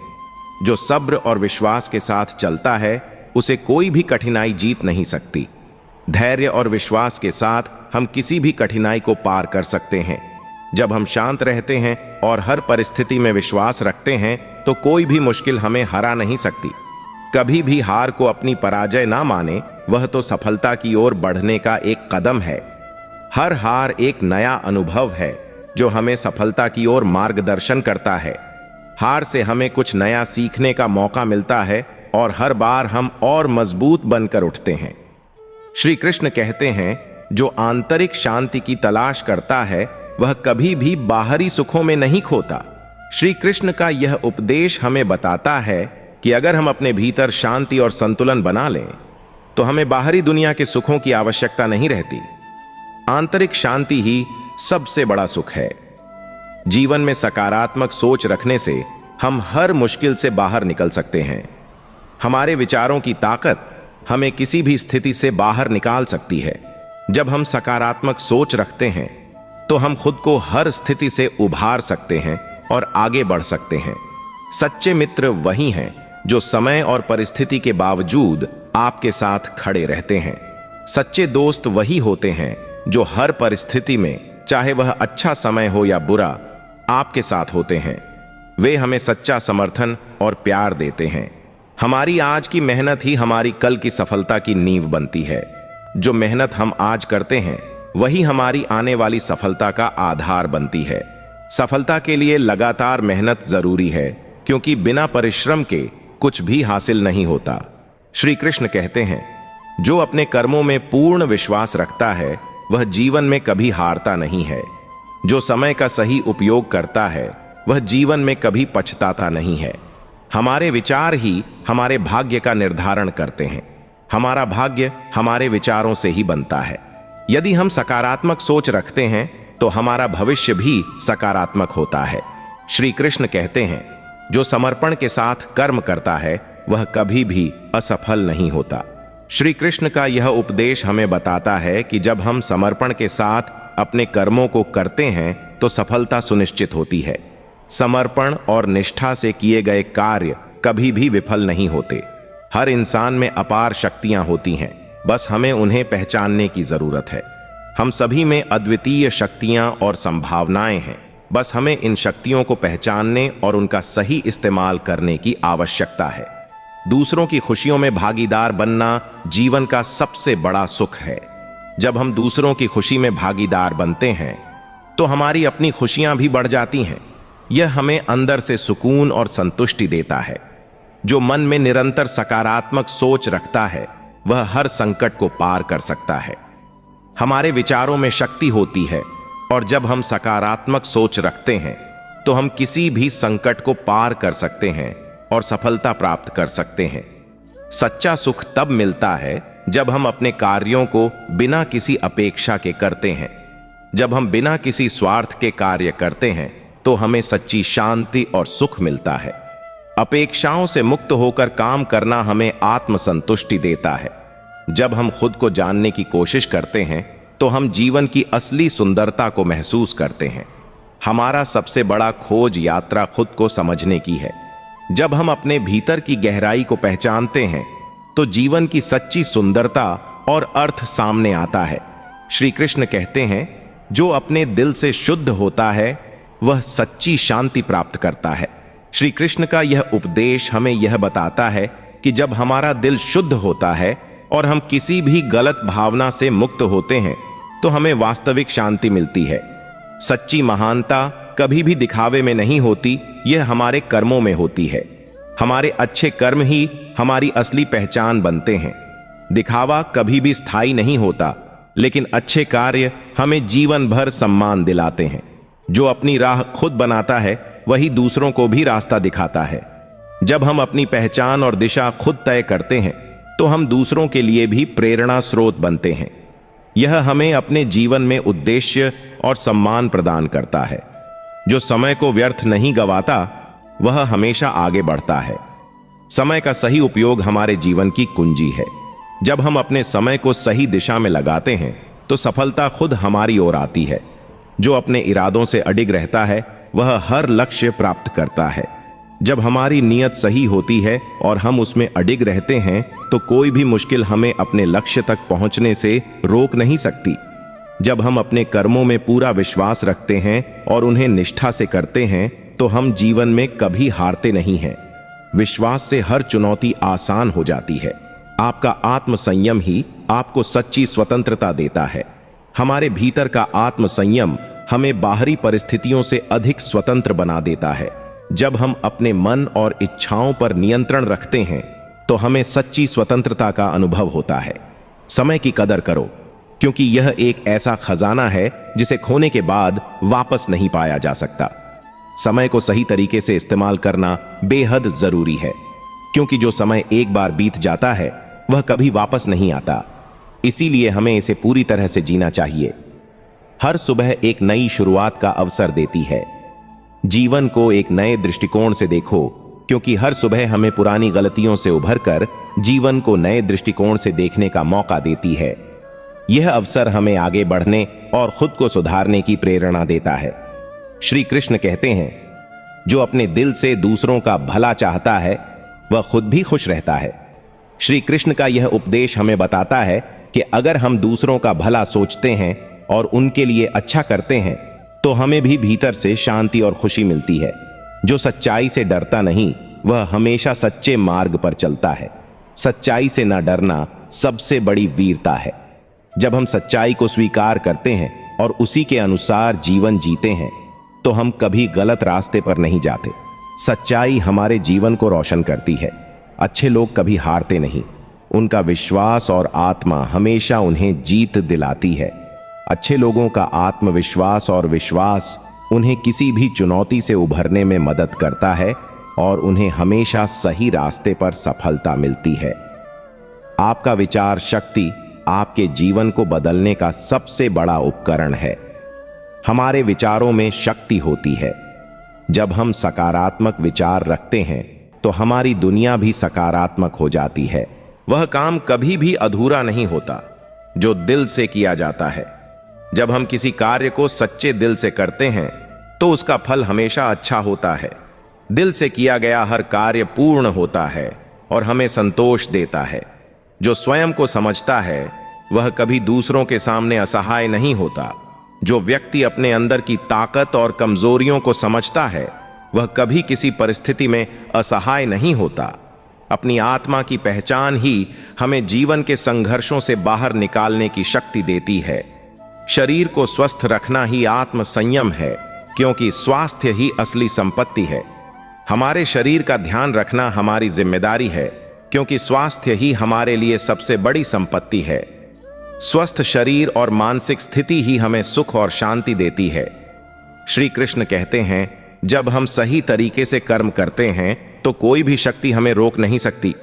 जो सब्र और विश्वास के साथ चलता है उसे कोई भी कठिनाई जीत नहीं सकती। धैर्य और विश्वास के साथ हम किसी भी कठिनाई को पार कर सकते हैं। जब हम शांत रहते हैं और हर परिस्थिति में विश्वास रखते हैं तो कोई भी मुश्किल हमें हरा नहीं सकती। कभी भी हार को अपनी पराजय ना माने, वह तो सफलता की ओर बढ़ने का एक कदम है। हर हार एक नया अनुभव है जो हमें सफलता की ओर मार्गदर्शन करता है। हार से हमें कुछ नया सीखने का मौका मिलता है और हर बार हम और मजबूत बनकर उठते हैं। श्री कृष्ण कहते हैं, जो आंतरिक शांति की तलाश करता है वह कभी भी बाहरी सुखों में नहीं खोता। श्री कृष्ण का यह उपदेश हमें बताता है कि अगर हम अपने भीतर शांति और संतुलन बना लें तो हमें बाहरी दुनिया के सुखों की आवश्यकता नहीं रहती। आंतरिक शांति ही सबसे बड़ा सुख है। जीवन में सकारात्मक सोच रखने से हम हर मुश्किल से बाहर निकल सकते हैं। हमारे विचारों की ताकत हमें किसी भी स्थिति से बाहर निकाल सकती है। जब हम सकारात्मक सोच रखते हैं तो हम खुद को हर स्थिति से उभार सकते हैं और आगे बढ़ सकते हैं। सच्चे मित्र वही हैं जो समय और परिस्थिति के बावजूद आपके साथ खड़े रहते हैं। सच्चे दोस्त वही होते हैं जो हर परिस्थिति में, चाहे वह अच्छा समय हो या बुरा, आपके साथ होते हैं। वे हमें सच्चा समर्थन और प्यार देते हैं। हमारी आज की मेहनत ही हमारी कल की सफलता की नींव बनती है। जो मेहनत हम आज करते हैं वही हमारी आने वाली सफलता का आधार बनती है। सफलता के लिए लगातार मेहनत जरूरी है, क्योंकि बिना परिश्रम के कुछ भी हासिल नहीं होता। श्री कृष्ण कहते हैं, जो अपने कर्मों में पूर्ण विश्वास रखता है वह जीवन में कभी हारता नहीं है। जो समय का सही उपयोग करता है वह जीवन में कभी पछताता नहीं है। हमारे विचार ही हमारे भाग्य का निर्धारण करते हैं। हमारा भाग्य हमारे विचारों से ही बनता है। यदि हम सकारात्मक सोच रखते हैं तो हमारा भविष्य भी सकारात्मक होता है। श्री कृष्ण कहते हैं, जो समर्पण के साथ कर्म करता है वह कभी भी असफल नहीं होता। श्री कृष्ण का यह उपदेश हमें बताता है कि जब हम समर्पण के साथ अपने कर्मों को करते हैं तो सफलता सुनिश्चित होती है। समर्पण और निष्ठा से किए गए कार्य कभी भी विफल नहीं होते। हर इंसान में अपार शक्तियां होती हैं, बस हमें उन्हें पहचानने की जरूरत है। हम सभी में अद्वितीय शक्तियां और संभावनाएं हैं, बस हमें इन शक्तियों को पहचानने और उनका सही इस्तेमाल करने की आवश्यकता है। दूसरों की खुशियों में भागीदार बनना जीवन का सबसे बड़ा सुख है। जब हम दूसरों की खुशी में भागीदार बनते हैं तो हमारी अपनी खुशियां भी बढ़ जाती हैं। यह हमें अंदर से सुकून और संतुष्टि देता है। जो मन में निरंतर सकारात्मक सोच रखता है वह हर संकट को पार कर सकता है। हमारे विचारों में शक्ति होती है और जब हम सकारात्मक सोच रखते हैं तो हम किसी भी संकट को पार कर सकते हैं और सफलता प्राप्त कर सकते हैं। सच्चा सुख तब मिलता है जब हम अपने कार्यों को बिना किसी अपेक्षा के करते हैं। जब हम बिना किसी स्वार्थ के कार्य करते हैं तो हमें सच्ची शांति और सुख मिलता है। अपेक्षाओं से मुक्त होकर काम करना हमें आत्मसंतुष्टि देता है। जब हम खुद को जानने की कोशिश करते हैं तो हम जीवन की असली सुंदरता को महसूस करते हैं। हमारा सबसे बड़ा खोज यात्रा खुद को समझने की है। जब हम अपने भीतर की गहराई को पहचानते हैं तो जीवन की सच्ची सुंदरता और अर्थ सामने आता है। श्री कृष्ण कहते हैं, जो अपने दिल से शुद्ध होता है वह सच्ची शांति प्राप्त करता है। श्री कृष्ण का यह उपदेश हमें यह बताता है कि जब हमारा दिल शुद्ध होता है और हम किसी भी गलत भावना से मुक्त होते हैं तो हमें वास्तविक शांति मिलती है। सच्ची महानता कभी भी दिखावे में नहीं होती, यह हमारे कर्मों में होती है। हमारे अच्छे कर्म ही हमारी असली पहचान बनते हैं। दिखावा कभी भी स्थायी नहीं होता, लेकिन अच्छे कार्य हमें जीवन भर सम्मान दिलाते हैं। जो अपनी राह खुद बनाता है वही दूसरों को भी रास्ता दिखाता है। जब हम अपनी पहचान और दिशा खुद तय करते हैं तो हम दूसरों के लिए भी प्रेरणा स्रोत बनते हैं। यह हमें अपने जीवन में उद्देश्य और सम्मान प्रदान करता है। जो समय को व्यर्थ नहीं गवाता वह हमेशा आगे बढ़ता है। समय का सही उपयोग हमारे जीवन की कुंजी है। जब हम अपने समय को सही दिशा में लगाते हैं तो सफलता खुद हमारी ओर आती है। जो अपने इरादों से अडिग रहता है वह हर लक्ष्य प्राप्त करता है। जब हमारी नीयत सही होती है और हम उसमें अडिग रहते हैं तो कोई भी मुश्किल हमें अपने लक्ष्य तक पहुंचने से रोक नहीं सकती। जब हम अपने कर्मों में पूरा विश्वास रखते हैं और उन्हें निष्ठा से करते हैं तो हम जीवन में कभी हारते नहीं हैं। विश्वास से हर चुनौती आसान हो जाती है। आपका आत्म संयम ही आपको सच्ची स्वतंत्रता देता है। हमारे भीतर का आत्म संयम हमें बाहरी परिस्थितियों से अधिक स्वतंत्र बना देता है। जब हम अपने मन और इच्छाओं पर नियंत्रण रखते हैं तो हमें सच्ची स्वतंत्रता का अनुभव होता है। समय की कदर करो, क्योंकि यह एक ऐसा खजाना है जिसे खोने के बाद वापस नहीं पाया जा सकता। समय को सही तरीके से इस्तेमाल करना बेहद जरूरी है, क्योंकि जो समय एक बार बीत जाता है वह कभी वापस नहीं आता। इसीलिए हमें इसे पूरी तरह से जीना चाहिए। हर सुबह एक नई शुरुआत का अवसर देती है। जीवन को एक नए दृष्टिकोण से देखो, क्योंकि हर सुबह हमें पुरानी गलतियों से उभरकर जीवन को नए दृष्टिकोण से देखने का मौका देती है। यह अवसर हमें आगे बढ़ने और खुद को सुधारने की प्रेरणा देता है। श्री कृष्ण कहते हैं, जो अपने दिल से दूसरों का भला चाहता है वह खुद भी खुश रहता है। श्री कृष्ण का यह उपदेश हमें बताता है कि अगर हम दूसरों का भला सोचते हैं और उनके लिए अच्छा करते हैं तो हमें भी भीतर से शांति और खुशी मिलती है। जो सच्चाई से डरता नहीं वह हमेशा सच्चे मार्ग पर चलता है। सच्चाई से न डरना सबसे बड़ी वीरता है। जब हम सच्चाई को स्वीकार करते हैं और उसी के अनुसार जीवन जीते हैं तो हम कभी गलत रास्ते पर नहीं जाते। सच्चाई हमारे जीवन को रोशन करती है। अच्छे लोग कभी हारते नहीं, उनका विश्वास और आत्मा हमेशा उन्हें जीत दिलाती है। अच्छे लोगों का आत्मविश्वास और विश्वास उन्हें किसी भी चुनौती से उभरने में मदद करता है और उन्हें हमेशा सही रास्ते पर सफलता मिलती है। आपका विचार शक्ति आपके जीवन को बदलने का सबसे बड़ा उपकरण है। हमारे विचारों में शक्ति होती है। जब हम सकारात्मक विचार रखते हैं तो हमारी दुनिया भी सकारात्मक हो जाती है। वह काम कभी भी अधूरा नहीं होता जो दिल से किया जाता है। जब हम किसी कार्य को सच्चे दिल से करते हैं तो उसका फल हमेशा अच्छा होता है। दिल से किया गया हर कार्य पूर्ण होता है और हमें संतोष देता है। जो स्वयं को समझता है वह कभी दूसरों के सामने असहाय नहीं होता। जो व्यक्ति अपने अंदर की ताकत और कमजोरियों को समझता है वह कभी किसी परिस्थिति में असहाय नहीं होता। अपनी आत्मा की पहचान ही हमें जीवन के संघर्षों से बाहर निकालने की शक्ति देती है। शरीर को स्वस्थ रखना ही आत्म संयम है, क्योंकि स्वास्थ्य ही असली संपत्ति है। हमारे शरीर का ध्यान रखना हमारी जिम्मेदारी है, क्योंकि स्वास्थ्य ही हमारे लिए सबसे बड़ी संपत्ति है। स्वस्थ शरीर और मानसिक स्थिति ही हमें सुख और शांति देती है। श्री कृष्ण कहते हैं, जब हम सही तरीके से कर्म करते हैं तो कोई भी शक्ति हमें रोक नहीं सकती।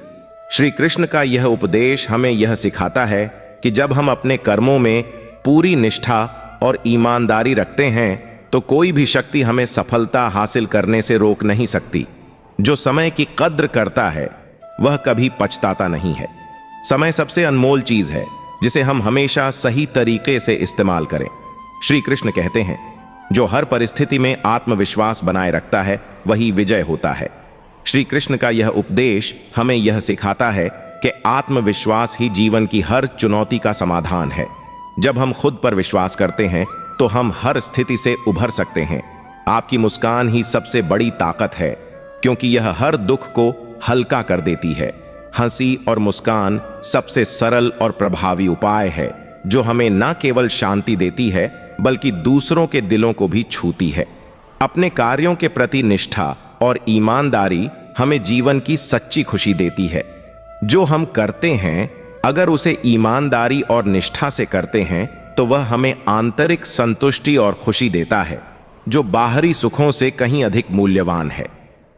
श्री कृष्ण का यह उपदेश हमें यह सिखाता है कि जब हम अपने कर्मों में पूरी निष्ठा और ईमानदारी रखते हैं तो कोई भी शक्ति हमें सफलता हासिल करने से रोक नहीं सकती। जो समय की कद्र करता है वह कभी पछताता नहीं है। समय सबसे अनमोल चीज है जिसे हम हमेशा सही तरीके से इस्तेमाल करें। श्री कृष्ण कहते हैं, जो हर परिस्थिति में आत्मविश्वास बनाए रखता है वही विजय होता है। श्री कृष्ण का यह उपदेश हमें यह सिखाता है कि आत्मविश्वास ही जीवन की हर चुनौती का समाधान है। जब हम खुद पर विश्वास करते हैं तो हम हर स्थिति से उभर सकते हैं। आपकी मुस्कान ही सबसे बड़ी ताकत है, क्योंकि यह हर दुख को हल्का कर देती है। हंसी और मुस्कान सबसे सरल और प्रभावी उपाय है जो हमें न केवल शांति देती है बल्कि दूसरों के दिलों को भी छूती है। अपने कार्यों के प्रति निष्ठा और ईमानदारी हमें जीवन की सच्ची खुशी देती है। जो हम करते हैं अगर उसे ईमानदारी और निष्ठा से करते हैं तो वह हमें आंतरिक संतुष्टि और खुशी देता है, जो बाहरी सुखों से कहीं अधिक मूल्यवान है।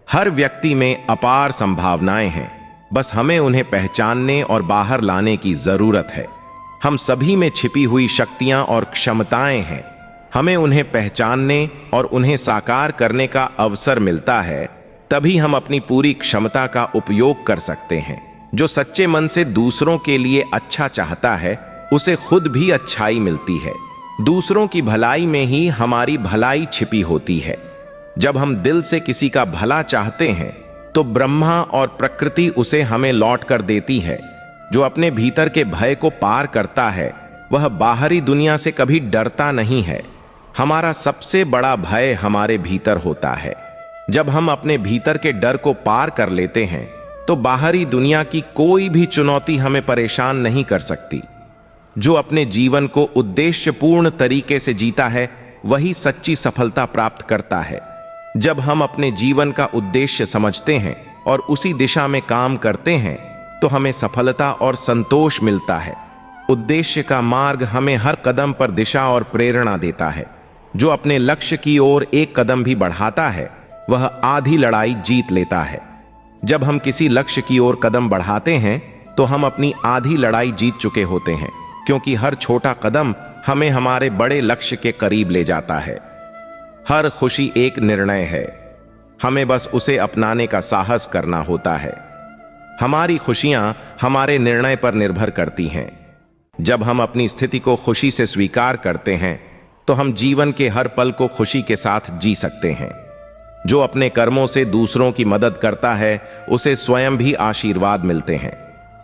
हर व्यक्ति में अपार संभावनाएं हैं, बस हमें उन्हें पहचानने और बाहर लाने की जरूरत है। हम सभी में छिपी हुई शक्तियां और क्षमताएं हैं। हमें उन्हें पहचानने और उन्हें साकार करने का अवसर मिलता है, तभी हम अपनी पूरी क्षमता का उपयोग कर सकते हैं। जो सच्चे मन से दूसरों के लिए अच्छा चाहता है उसे खुद भी अच्छाई मिलती है। दूसरों की भलाई में ही हमारी भलाई छिपी होती है। जब हम दिल से किसी का भला चाहते हैं तो ब्रह्मा और प्रकृति उसे हमें लौट कर देती है। जो अपने भीतर के भय को पार करता है वह बाहरी दुनिया से कभी डरता नहीं है। हमारा सबसे बड़ा भय हमारे भीतर होता है। जब हम अपने भीतर के डर को पार कर लेते हैं तो बाहरी दुनिया की कोई भी चुनौती हमें परेशान नहीं कर सकती। जो अपने जीवन को उद्देश्यपूर्ण तरीके से जीता है वही सच्ची सफलता प्राप्त करता है। जब हम अपने जीवन का उद्देश्य समझते हैं और उसी दिशा में काम करते हैं तो हमें सफलता और संतोष मिलता है। उद्देश्य का मार्ग हमें हर कदम पर दिशा और प्रेरणा देता है। जो अपने लक्ष्य की ओर एक कदम भी बढ़ाता है वह आधी लड़ाई जीत लेता है। जब हम किसी लक्ष्य की ओर कदम बढ़ाते हैं तो हम अपनी आधी लड़ाई जीत चुके होते हैं, क्योंकि हर छोटा कदम हमें हमारे बड़े लक्ष्य के करीब ले जाता है। हर खुशी एक निर्णय है, हमें बस उसे अपनाने का साहस करना होता है। हमारी खुशियां हमारे निर्णय पर निर्भर करती हैं। जब हम अपनी स्थिति को खुशी से स्वीकार करते हैं तो हम जीवन के हर पल को खुशी के साथ जी सकते हैं। जो अपने कर्मों से दूसरों की मदद करता है उसे स्वयं भी आशीर्वाद मिलते हैं।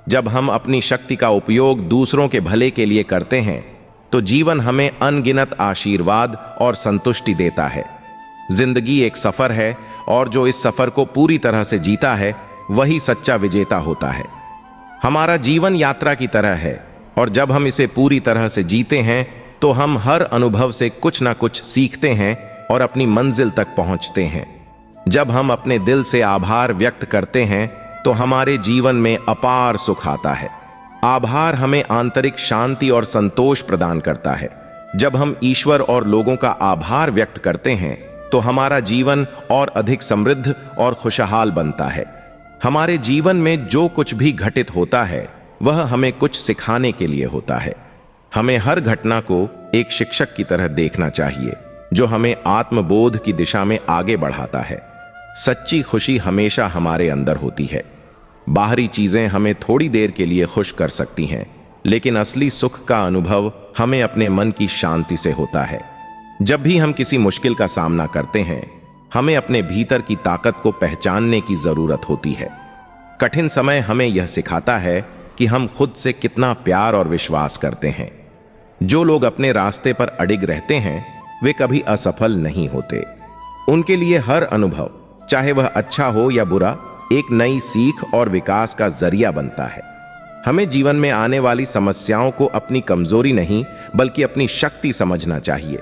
जब हम अपनी शक्ति का उपयोग दूसरों के भले के लिए करते हैं तो जीवन हमें अनगिनत आशीर्वाद और संतुष्टि देता है। जिंदगी एक सफर है और जो इस सफर को पूरी तरह से जीता है वही सच्चा विजेता होता है। हमारा जीवन यात्रा की तरह है और जब हम इसे पूरी तरह से जीते हैं तो हम हर अनुभव से कुछ ना कुछ सीखते हैं और अपनी मंजिल तक पहुंचते हैं। जब हम अपने दिल से आभार व्यक्त करते हैं तो हमारे जीवन में अपार सुख आता है। आभार हमें आंतरिक शांति और संतोष प्रदान करता है। जब हम ईश्वर और लोगों का आभार व्यक्त करते हैं तो हमारा जीवन और अधिक समृद्ध और खुशहाल बनता है। हमारे जीवन में जो कुछ भी घटित होता है वह हमें कुछ सिखाने के लिए होता है। हमें हर घटना को एक शिक्षक की तरह देखना चाहिए जो हमें आत्मबोध की दिशा में आगे बढ़ाता है। सच्ची खुशी हमेशा हमारे अंदर होती है। बाहरी चीजें हमें थोड़ी देर के लिए खुश कर सकती हैं, लेकिन असली सुख का अनुभव हमें अपने मन की शांति से होता है। जब भी हम किसी मुश्किल का सामना करते हैं, हमें अपने भीतर की ताकत को पहचानने की जरूरत होती है। कठिन समय हमें यह सिखाता है कि हम खुद से कितना प्यार और विश्वास करते हैं। जो लोग अपने रास्ते पर अडिग रहते हैं वे कभी असफल नहीं होते। उनके लिए हर अनुभव, चाहे वह अच्छा हो या बुरा, एक नई सीख और विकास का जरिया बनता है। हमें जीवन में आने वाली समस्याओं को अपनी कमजोरी नहीं बल्कि अपनी शक्ति समझना चाहिए।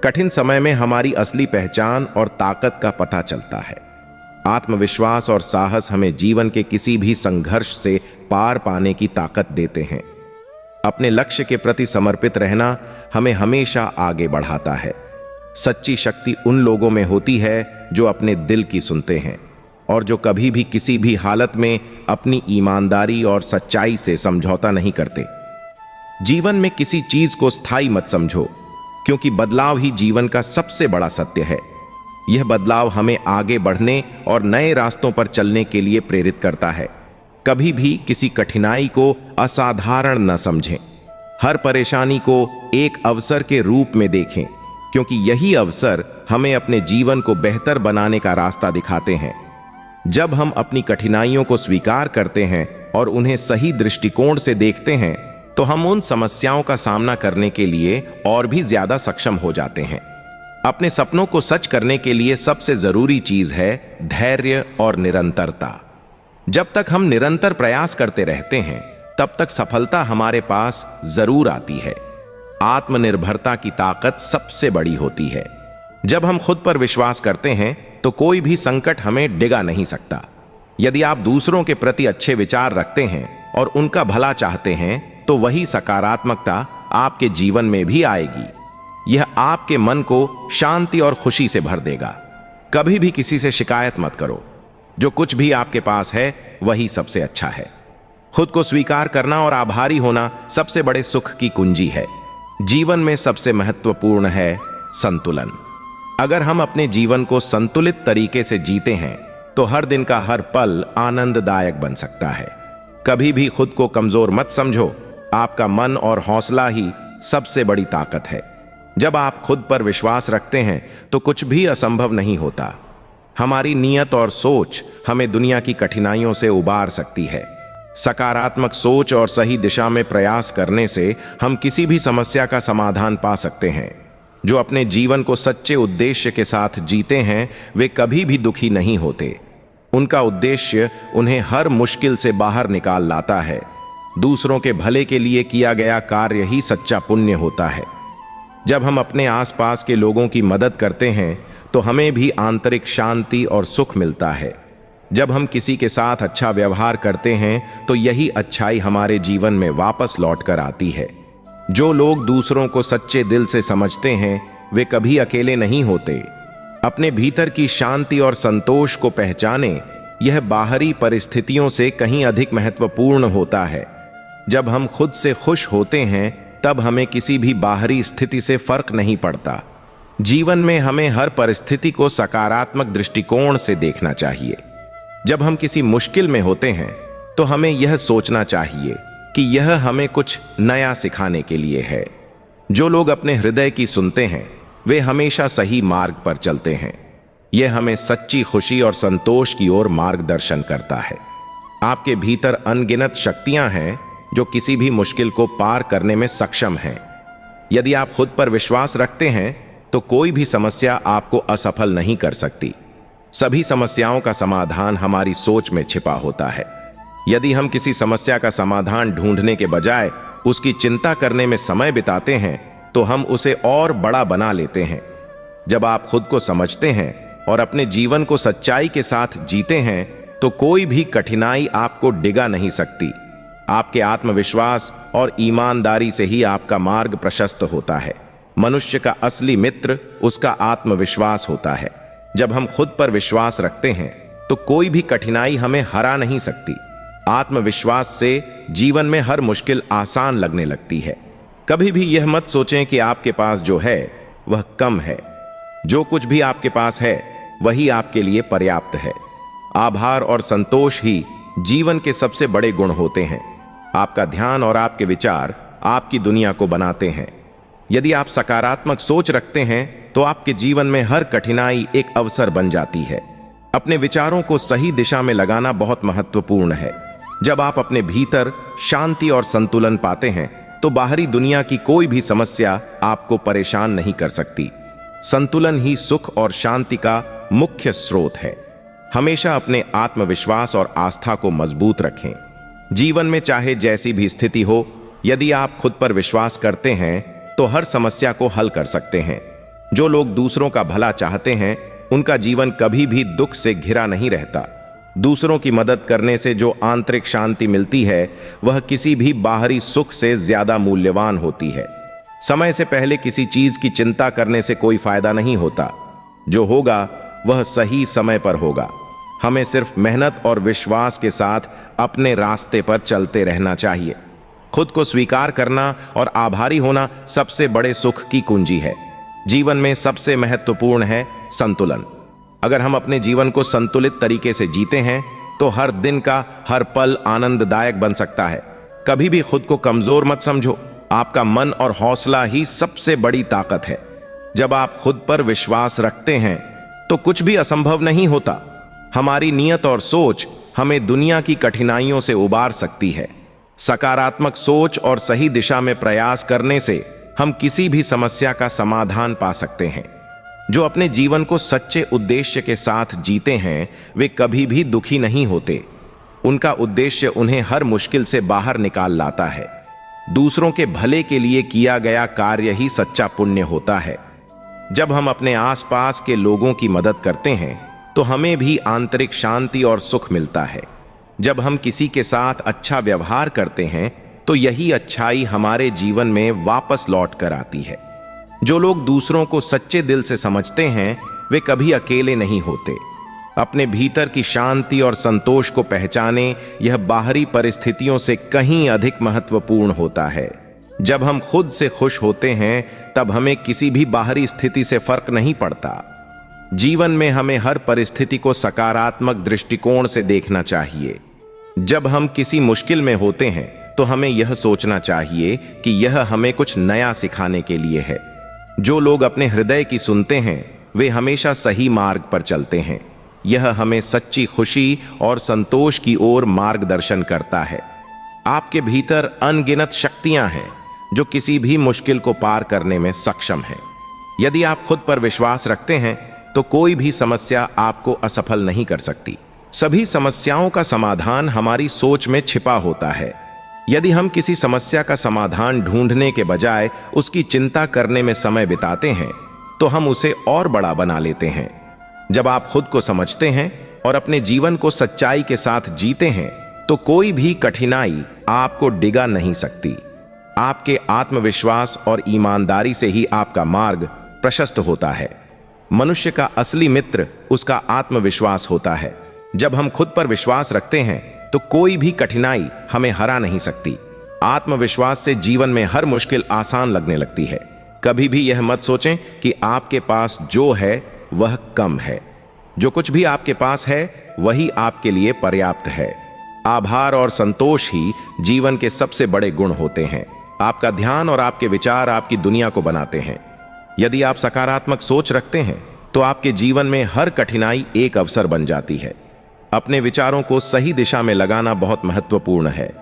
कठिन समय में हमारी असली पहचान और ताकत का पता चलता है। आत्मविश्वास और साहस हमें जीवन के किसी भी संघर्ष से पार पाने की ताकत देते हैं। अपने लक्ष्य के प्रति समर्पित रहना हमें हमेशा आगे बढ़ाता है। सच्ची शक्ति उन लोगों में होती है जो अपने दिल की सुनते हैं और जो कभी भी किसी भी हालत में अपनी ईमानदारी और सच्चाई से समझौता नहीं करते। जीवन में किसी चीज को स्थायी मत समझो, क्योंकि बदलाव ही जीवन का सबसे बड़ा सत्य है। यह बदलाव हमें आगे बढ़ने और नए रास्तों पर चलने के लिए प्रेरित करता है। कभी भी किसी कठिनाई को असाधारण न समझें। हर परेशानी को एक अवसर के रूप में देखें, क्योंकि यही अवसर हमें अपने जीवन को बेहतर बनाने का रास्ता दिखाते हैं। जब हम अपनी कठिनाइयों को स्वीकार करते हैं और उन्हें सही दृष्टिकोण से देखते हैं तो हम उन समस्याओं का सामना करने के लिए और भी ज्यादा सक्षम हो जाते हैं। अपने सपनों को सच करने के लिए सबसे जरूरी चीज है धैर्य और निरंतरता। जब तक हम निरंतर प्रयास करते रहते हैं तब तक सफलता हमारे पास जरूर आती है। आत्मनिर्भरता की ताकत सबसे बड़ी होती है। जब हम खुद पर विश्वास करते हैं तो कोई भी संकट हमें डिगा नहीं सकता। यदि आप दूसरों के प्रति अच्छे विचार रखते हैं और उनका भला चाहते हैं तो वही सकारात्मकता आपके जीवन में भी आएगी। यह आपके मन को शांति और खुशी से भर देगा। कभी भी किसी से शिकायत मत करो। जो कुछ भी आपके पास है वही सबसे अच्छा है। खुद को स्वीकार करना और आभारी होना सबसे बड़े सुख की कुंजी है। जीवन में सबसे महत्वपूर्ण है संतुलन। अगर हम अपने जीवन को संतुलित तरीके से जीते हैं तो हर दिन का हर पल आनंददायक बन सकता है। कभी भी खुद को कमजोर मत समझो। आपका मन और हौसला ही सबसे बड़ी ताकत है। जब आप खुद पर विश्वास रखते हैं तो कुछ भी असंभव नहीं होता। हमारी नीयत और सोच हमें दुनिया की कठिनाइयों से उबार सकती है। सकारात्मक सोच और सही दिशा में प्रयास करने से हम किसी भी समस्या का समाधान पा सकते हैं। जो अपने जीवन को सच्चे उद्देश्य के साथ जीते हैं वे कभी भी दुखी नहीं होते। उनका उद्देश्य उन्हें हर मुश्किल से बाहर निकाल लाता है। दूसरों के भले के लिए किया गया कार्य ही सच्चा पुण्य होता है। जब हम अपने आसपास के लोगों की मदद करते हैं तो हमें भी आंतरिक शांति और सुख मिलता है। जब हम किसी के साथ अच्छा व्यवहार करते हैं तो यही अच्छाई हमारे जीवन में वापस लौट कर आती है। जो लोग दूसरों को सच्चे दिल से समझते हैं वे कभी अकेले नहीं होते। अपने भीतर की शांति और संतोष को पहचाने, यह बाहरी परिस्थितियों से कहीं अधिक महत्वपूर्ण होता है। जब हम खुद से खुश होते हैं तब हमें किसी भी बाहरी स्थिति से फर्क नहीं पड़ता। जीवन में हमें हर परिस्थिति को सकारात्मक दृष्टिकोण से देखना चाहिए। जब हम किसी मुश्किल में होते हैं तो हमें यह सोचना चाहिए कि यह हमें कुछ नया सिखाने के लिए है। जो लोग अपने हृदय की सुनते हैं वे हमेशा सही मार्ग पर चलते हैं। यह हमें सच्ची खुशी और संतोष की ओर मार्गदर्शन करता है। आपके भीतर अनगिनत शक्तियां हैं जो किसी भी मुश्किल को पार करने में सक्षम हैं। यदि आप खुद पर विश्वास रखते हैं तो कोई भी समस्या आपको असफल नहीं कर सकती। सभी समस्याओं का समाधान हमारी सोच में छिपा होता है। यदि हम किसी समस्या का समाधान ढूंढने के बजाय उसकी चिंता करने में समय बिताते हैं तो हम उसे और बड़ा बना लेते हैं। जब आप खुद को समझते हैं और अपने जीवन को सच्चाई के साथ जीते हैं तो कोई भी कठिनाई आपको डिगा नहीं सकती। आपके आत्मविश्वास और ईमानदारी से ही आपका मार्ग प्रशस्त होता है। मनुष्य का असली मित्र उसका आत्मविश्वास होता है। जब हम खुद पर विश्वास रखते हैं तो कोई भी कठिनाई हमें हरा नहीं सकती। आत्मविश्वास से जीवन में हर मुश्किल आसान लगने लगती है। कभी भी यह मत सोचें कि आपके पास जो है वह कम है। जो कुछ भी आपके पास है वही आपके लिए पर्याप्त है। आभार और संतोष ही जीवन के सबसे बड़े गुण होते हैं। आपका ध्यान और आपके विचार आपकी दुनिया को बनाते हैं। यदि आप सकारात्मक सोच रखते हैं तो आपके जीवन में हर कठिनाई एक अवसर बन जाती है। अपने विचारों को सही दिशा में लगाना बहुत महत्वपूर्ण है। जब आप अपने भीतर शांति और संतुलन पाते हैं तो बाहरी दुनिया की कोई भी समस्या आपको परेशान नहीं कर सकती। संतुलन ही सुख और शांति का मुख्य स्रोत है। हमेशा अपने आत्मविश्वास और आस्था को मजबूत रखें। जीवन में चाहे जैसी भी स्थिति हो, यदि आप खुद पर विश्वास करते हैं तो हर समस्या को हल कर सकते हैं। जो लोग दूसरों का भला चाहते हैं उनका जीवन कभी भी दुख से घिरा नहीं रहता। दूसरों की मदद करने से जो आंतरिक शांति मिलती है वह किसी भी बाहरी सुख से ज्यादा मूल्यवान होती है। समय से पहले किसी चीज की चिंता करने से कोई फायदा नहीं होता। जो होगा वह सही समय पर होगा। हमें सिर्फ मेहनत और विश्वास के साथ अपने रास्ते पर चलते रहना चाहिए। खुद को स्वीकार करना और आभारी होना सबसे बड़े सुख की कुंजी है। जीवन में सबसे महत्वपूर्ण है संतुलन। अगर हम अपने जीवन को संतुलित तरीके से जीते हैं तो हर दिन का हर पल आनंददायक बन सकता है। कभी भी खुद को कमजोर मत समझो। आपका मन और हौसला ही सबसे बड़ी ताकत है। जब आप खुद पर विश्वास रखते हैं तो कुछ भी असंभव नहीं होता। हमारी नीयत और सोच हमें दुनिया की कठिनाइयों से उबार सकती है। सकारात्मक सोच और सही दिशा में प्रयास करने से हम किसी भी समस्या का समाधान पा सकते हैं। जो अपने जीवन को सच्चे उद्देश्य के साथ जीते हैं वे कभी भी दुखी नहीं होते। उनका उद्देश्य उन्हें हर मुश्किल से बाहर निकाल लाता है। दूसरों के भले के लिए किया गया कार्य ही सच्चा पुण्य होता है। जब हम अपने आसपास के लोगों की मदद करते हैं तो हमें भी आंतरिक शांति और सुख मिलता है। जब हम किसी के साथ अच्छा व्यवहार करते हैं तो यही अच्छाई हमारे जीवन में वापस लौट कर आती है। जो लोग दूसरों को सच्चे दिल से समझते हैं वे कभी अकेले नहीं होते। अपने भीतर की शांति और संतोष को पहचाने, यह बाहरी परिस्थितियों से कहीं अधिक महत्वपूर्ण होता है। जब हम खुद से खुश होते हैं तब हमें किसी भी बाहरी स्थिति से फर्क नहीं पड़ता। जीवन में हमें हर परिस्थिति को सकारात्मक दृष्टिकोण से देखना चाहिए। जब हम किसी मुश्किल में होते हैं तो हमें यह सोचना चाहिए कि यह हमें कुछ नया सिखाने के लिए है। जो लोग अपने हृदय की सुनते हैं वे हमेशा सही मार्ग पर चलते हैं। यह हमें सच्ची खुशी और संतोष की ओर मार्गदर्शन करता है। आपके भीतर अनगिनत शक्तियां हैं जो किसी भी मुश्किल को पार करने में सक्षम हैं। यदि आप खुद पर विश्वास रखते हैं तो कोई भी समस्या आपको असफल नहीं कर सकती। सभी समस्याओं का समाधान हमारी सोच में छिपा होता है। यदि हम किसी समस्या का समाधान ढूंढने के बजाय उसकी चिंता करने में समय बिताते हैं तो हम उसे और बड़ा बना लेते हैं। जब आप खुद को समझते हैं और अपने जीवन को सच्चाई के साथ जीते हैं तो कोई भी कठिनाई आपको डिगा नहीं सकती। आपके आत्मविश्वास और ईमानदारी से ही आपका मार्ग प्रशस्त होता है। मनुष्य का असली मित्र उसका आत्मविश्वास होता है। जब हम खुद पर विश्वास रखते हैं तो कोई भी कठिनाई हमें हरा नहीं सकती। आत्मविश्वास से जीवन में हर मुश्किल आसान लगने लगती है। कभी भी यह मत सोचें कि आपके पास जो है वह कम है। जो कुछ भी आपके पास है वही आपके लिए पर्याप्त है। आभार और संतोष ही जीवन के सबसे बड़े गुण होते हैं। आपका ध्यान और आपके विचार आपकी दुनिया को बनाते हैं। यदि आप सकारात्मक सोच रखते हैं तो आपके जीवन में हर कठिनाई एक अवसर बन जाती है। अपने विचारों को सही दिशा में लगाना बहुत महत्वपूर्ण है।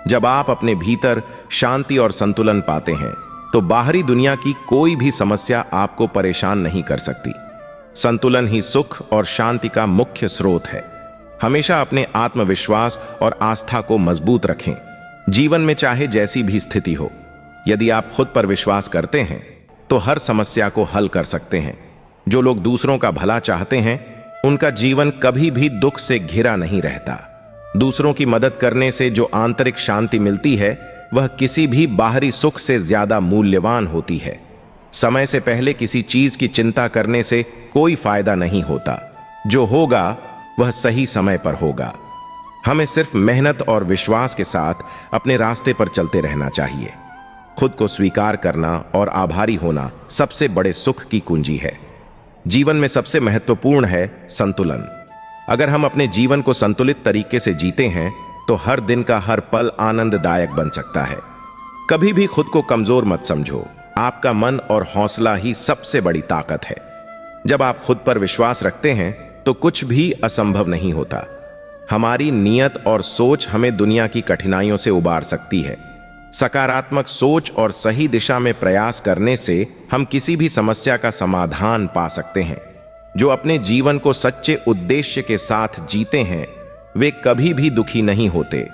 जब आप अपने भीतर शांति और संतुलन पाते हैं तो बाहरी दुनिया की कोई भी समस्या आपको परेशान नहीं कर सकती। संतुलन ही सुख और शांति का मुख्य स्रोत है। हमेशा अपने आत्मविश्वास और आस्था को मजबूत रखें। जीवन में चाहे जैसी भी स्थिति हो, यदि आप खुद पर विश्वास करते हैं तो हर समस्या को हल कर सकते हैं। जो लोग दूसरों का भला चाहते हैं उनका जीवन कभी भी दुख से घिरा नहीं रहता। दूसरों की मदद करने से जो आंतरिक शांति मिलती है वह किसी भी बाहरी सुख से ज्यादा मूल्यवान होती है। समय से पहले किसी चीज की चिंता करने से कोई फायदा नहीं होता। जो होगा वह सही समय पर होगा। हमें सिर्फ मेहनत और विश्वास के साथ अपने रास्ते पर चलते रहना चाहिए। खुद को स्वीकार करना और आभारी होना सबसे बड़े सुख की कुंजी है। जीवन में सबसे महत्वपूर्ण है संतुलन। अगर हम अपने जीवन को संतुलित तरीके से जीते हैं तो हर दिन का हर पल आनंददायक बन सकता है। कभी भी खुद को कमजोर मत समझो। आपका मन और हौसला ही सबसे बड़ी ताकत है। जब आप खुद पर विश्वास रखते हैं तो कुछ भी असंभव नहीं होता। हमारी नीयत और सोच हमें दुनिया की कठिनाइयों से उबार सकती है। सकारात्मक सोच और सही दिशा में प्रयास करने से हम किसी भी समस्या का समाधान पा सकते हैं। जो अपने जीवन को सच्चे उद्देश्य के साथ जीते हैं वे कभी भी दुखी नहीं होते।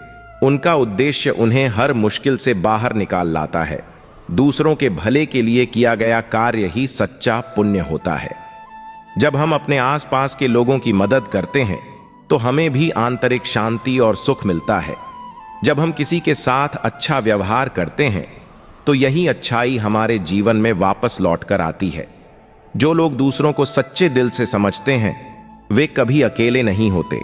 उनका उद्देश्य उन्हें हर मुश्किल से बाहर निकाल लाता है। दूसरों के भले के लिए किया गया कार्य ही सच्चा पुण्य होता है। जब हम अपने आसपास के लोगों की मदद करते हैं तो हमें भी आंतरिक शांति और सुख मिलता है। जब हम किसी के साथ अच्छा व्यवहार करते हैं तो यही अच्छाई हमारे जीवन में वापस लौट कर आती है। जो लोग दूसरों को सच्चे दिल से समझते हैं वे कभी अकेले नहीं होते।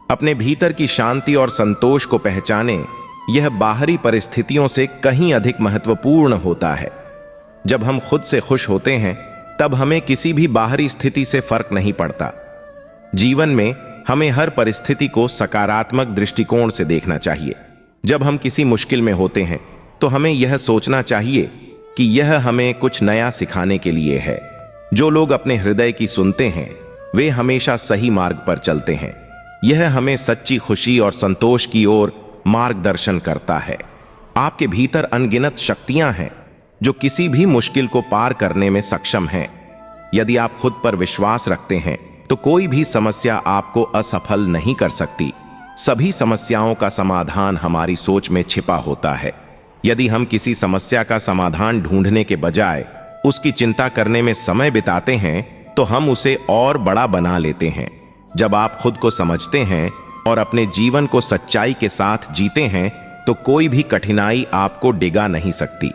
अपने भीतर की शांति और संतोष को पहचाने, यह बाहरी परिस्थितियों से कहीं अधिक महत्वपूर्ण होता है। जब हम खुद से खुश होते हैं तब हमें किसी भी बाहरी स्थिति से फर्क नहीं पड़ता। जीवन में हमें हर परिस्थिति को सकारात्मक दृष्टिकोण से देखना चाहिए। जब हम किसी मुश्किल में होते हैं तो हमें यह सोचना चाहिए कि यह हमें कुछ नया सिखाने के लिए है। जो लोग अपने हृदय की सुनते हैं वे हमेशा सही मार्ग पर चलते हैं। यह हमें सच्ची खुशी और संतोष की ओर मार्गदर्शन करता है। आपके भीतर अनगिनत शक्तियां हैं जो किसी भी मुश्किल को पार करने में सक्षम हैं। यदि आप खुद पर विश्वास रखते हैं तो कोई भी समस्या आपको असफल नहीं कर सकती। सभी समस्याओं का समाधान हमारी सोच में छिपा होता है। यदि हम किसी समस्या का समाधान ढूंढने के बजाय उसकी चिंता करने में समय बिताते हैं तो हम उसे और बड़ा बना लेते हैं। जब आप खुद को समझते हैं और अपने जीवन को सच्चाई के साथ जीते हैं तो कोई भी कठिनाई आपको डिगा नहीं सकती।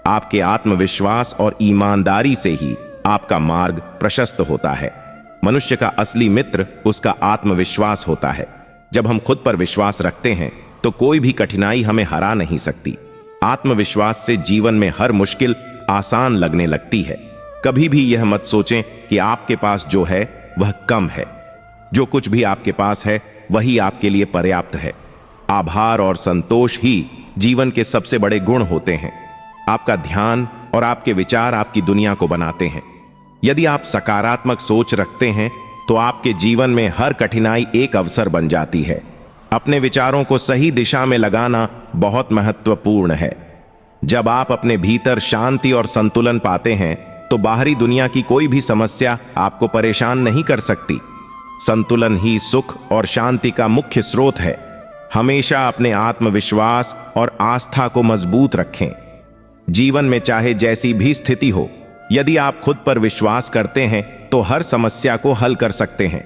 आपके आत्मविश्वास और ईमानदारी से ही आपका मार्ग प्रशस्त होता है। मनुष्य का असली मित्र उसका आत्मविश्वास होता है। जब हम खुद पर विश्वास रखते हैं तो कोई भी कठिनाई हमें हरा नहीं सकती। आत्मविश्वास से जीवन में हर मुश्किल आसान लगने लगती है। कभी भी यह मत सोचें कि आपके पास जो है वह कम है। जो कुछ भी आपके पास है वही आपके लिए पर्याप्त है। आभार और संतोष ही जीवन के सबसे बड़े गुण होते हैं। आपका ध्यान और आपके विचार आपकी दुनिया को बनाते हैं। यदि आप सकारात्मक सोच रखते हैं तो आपके जीवन में हर कठिनाई एक अवसर बन जाती है। अपने विचारों को सही दिशा में लगाना बहुत महत्वपूर्ण है। जब आप अपने भीतर शांति और संतुलन पाते हैं तो बाहरी दुनिया की कोई भी समस्या आपको परेशान नहीं कर सकती। संतुलन ही सुख और शांति का मुख्य स्रोत है। हमेशा अपने आत्मविश्वास और आस्था को मजबूत रखें। जीवन में चाहे जैसी भी स्थिति हो, यदि आप खुद पर विश्वास करते हैं तो हर समस्या को हल कर सकते हैं।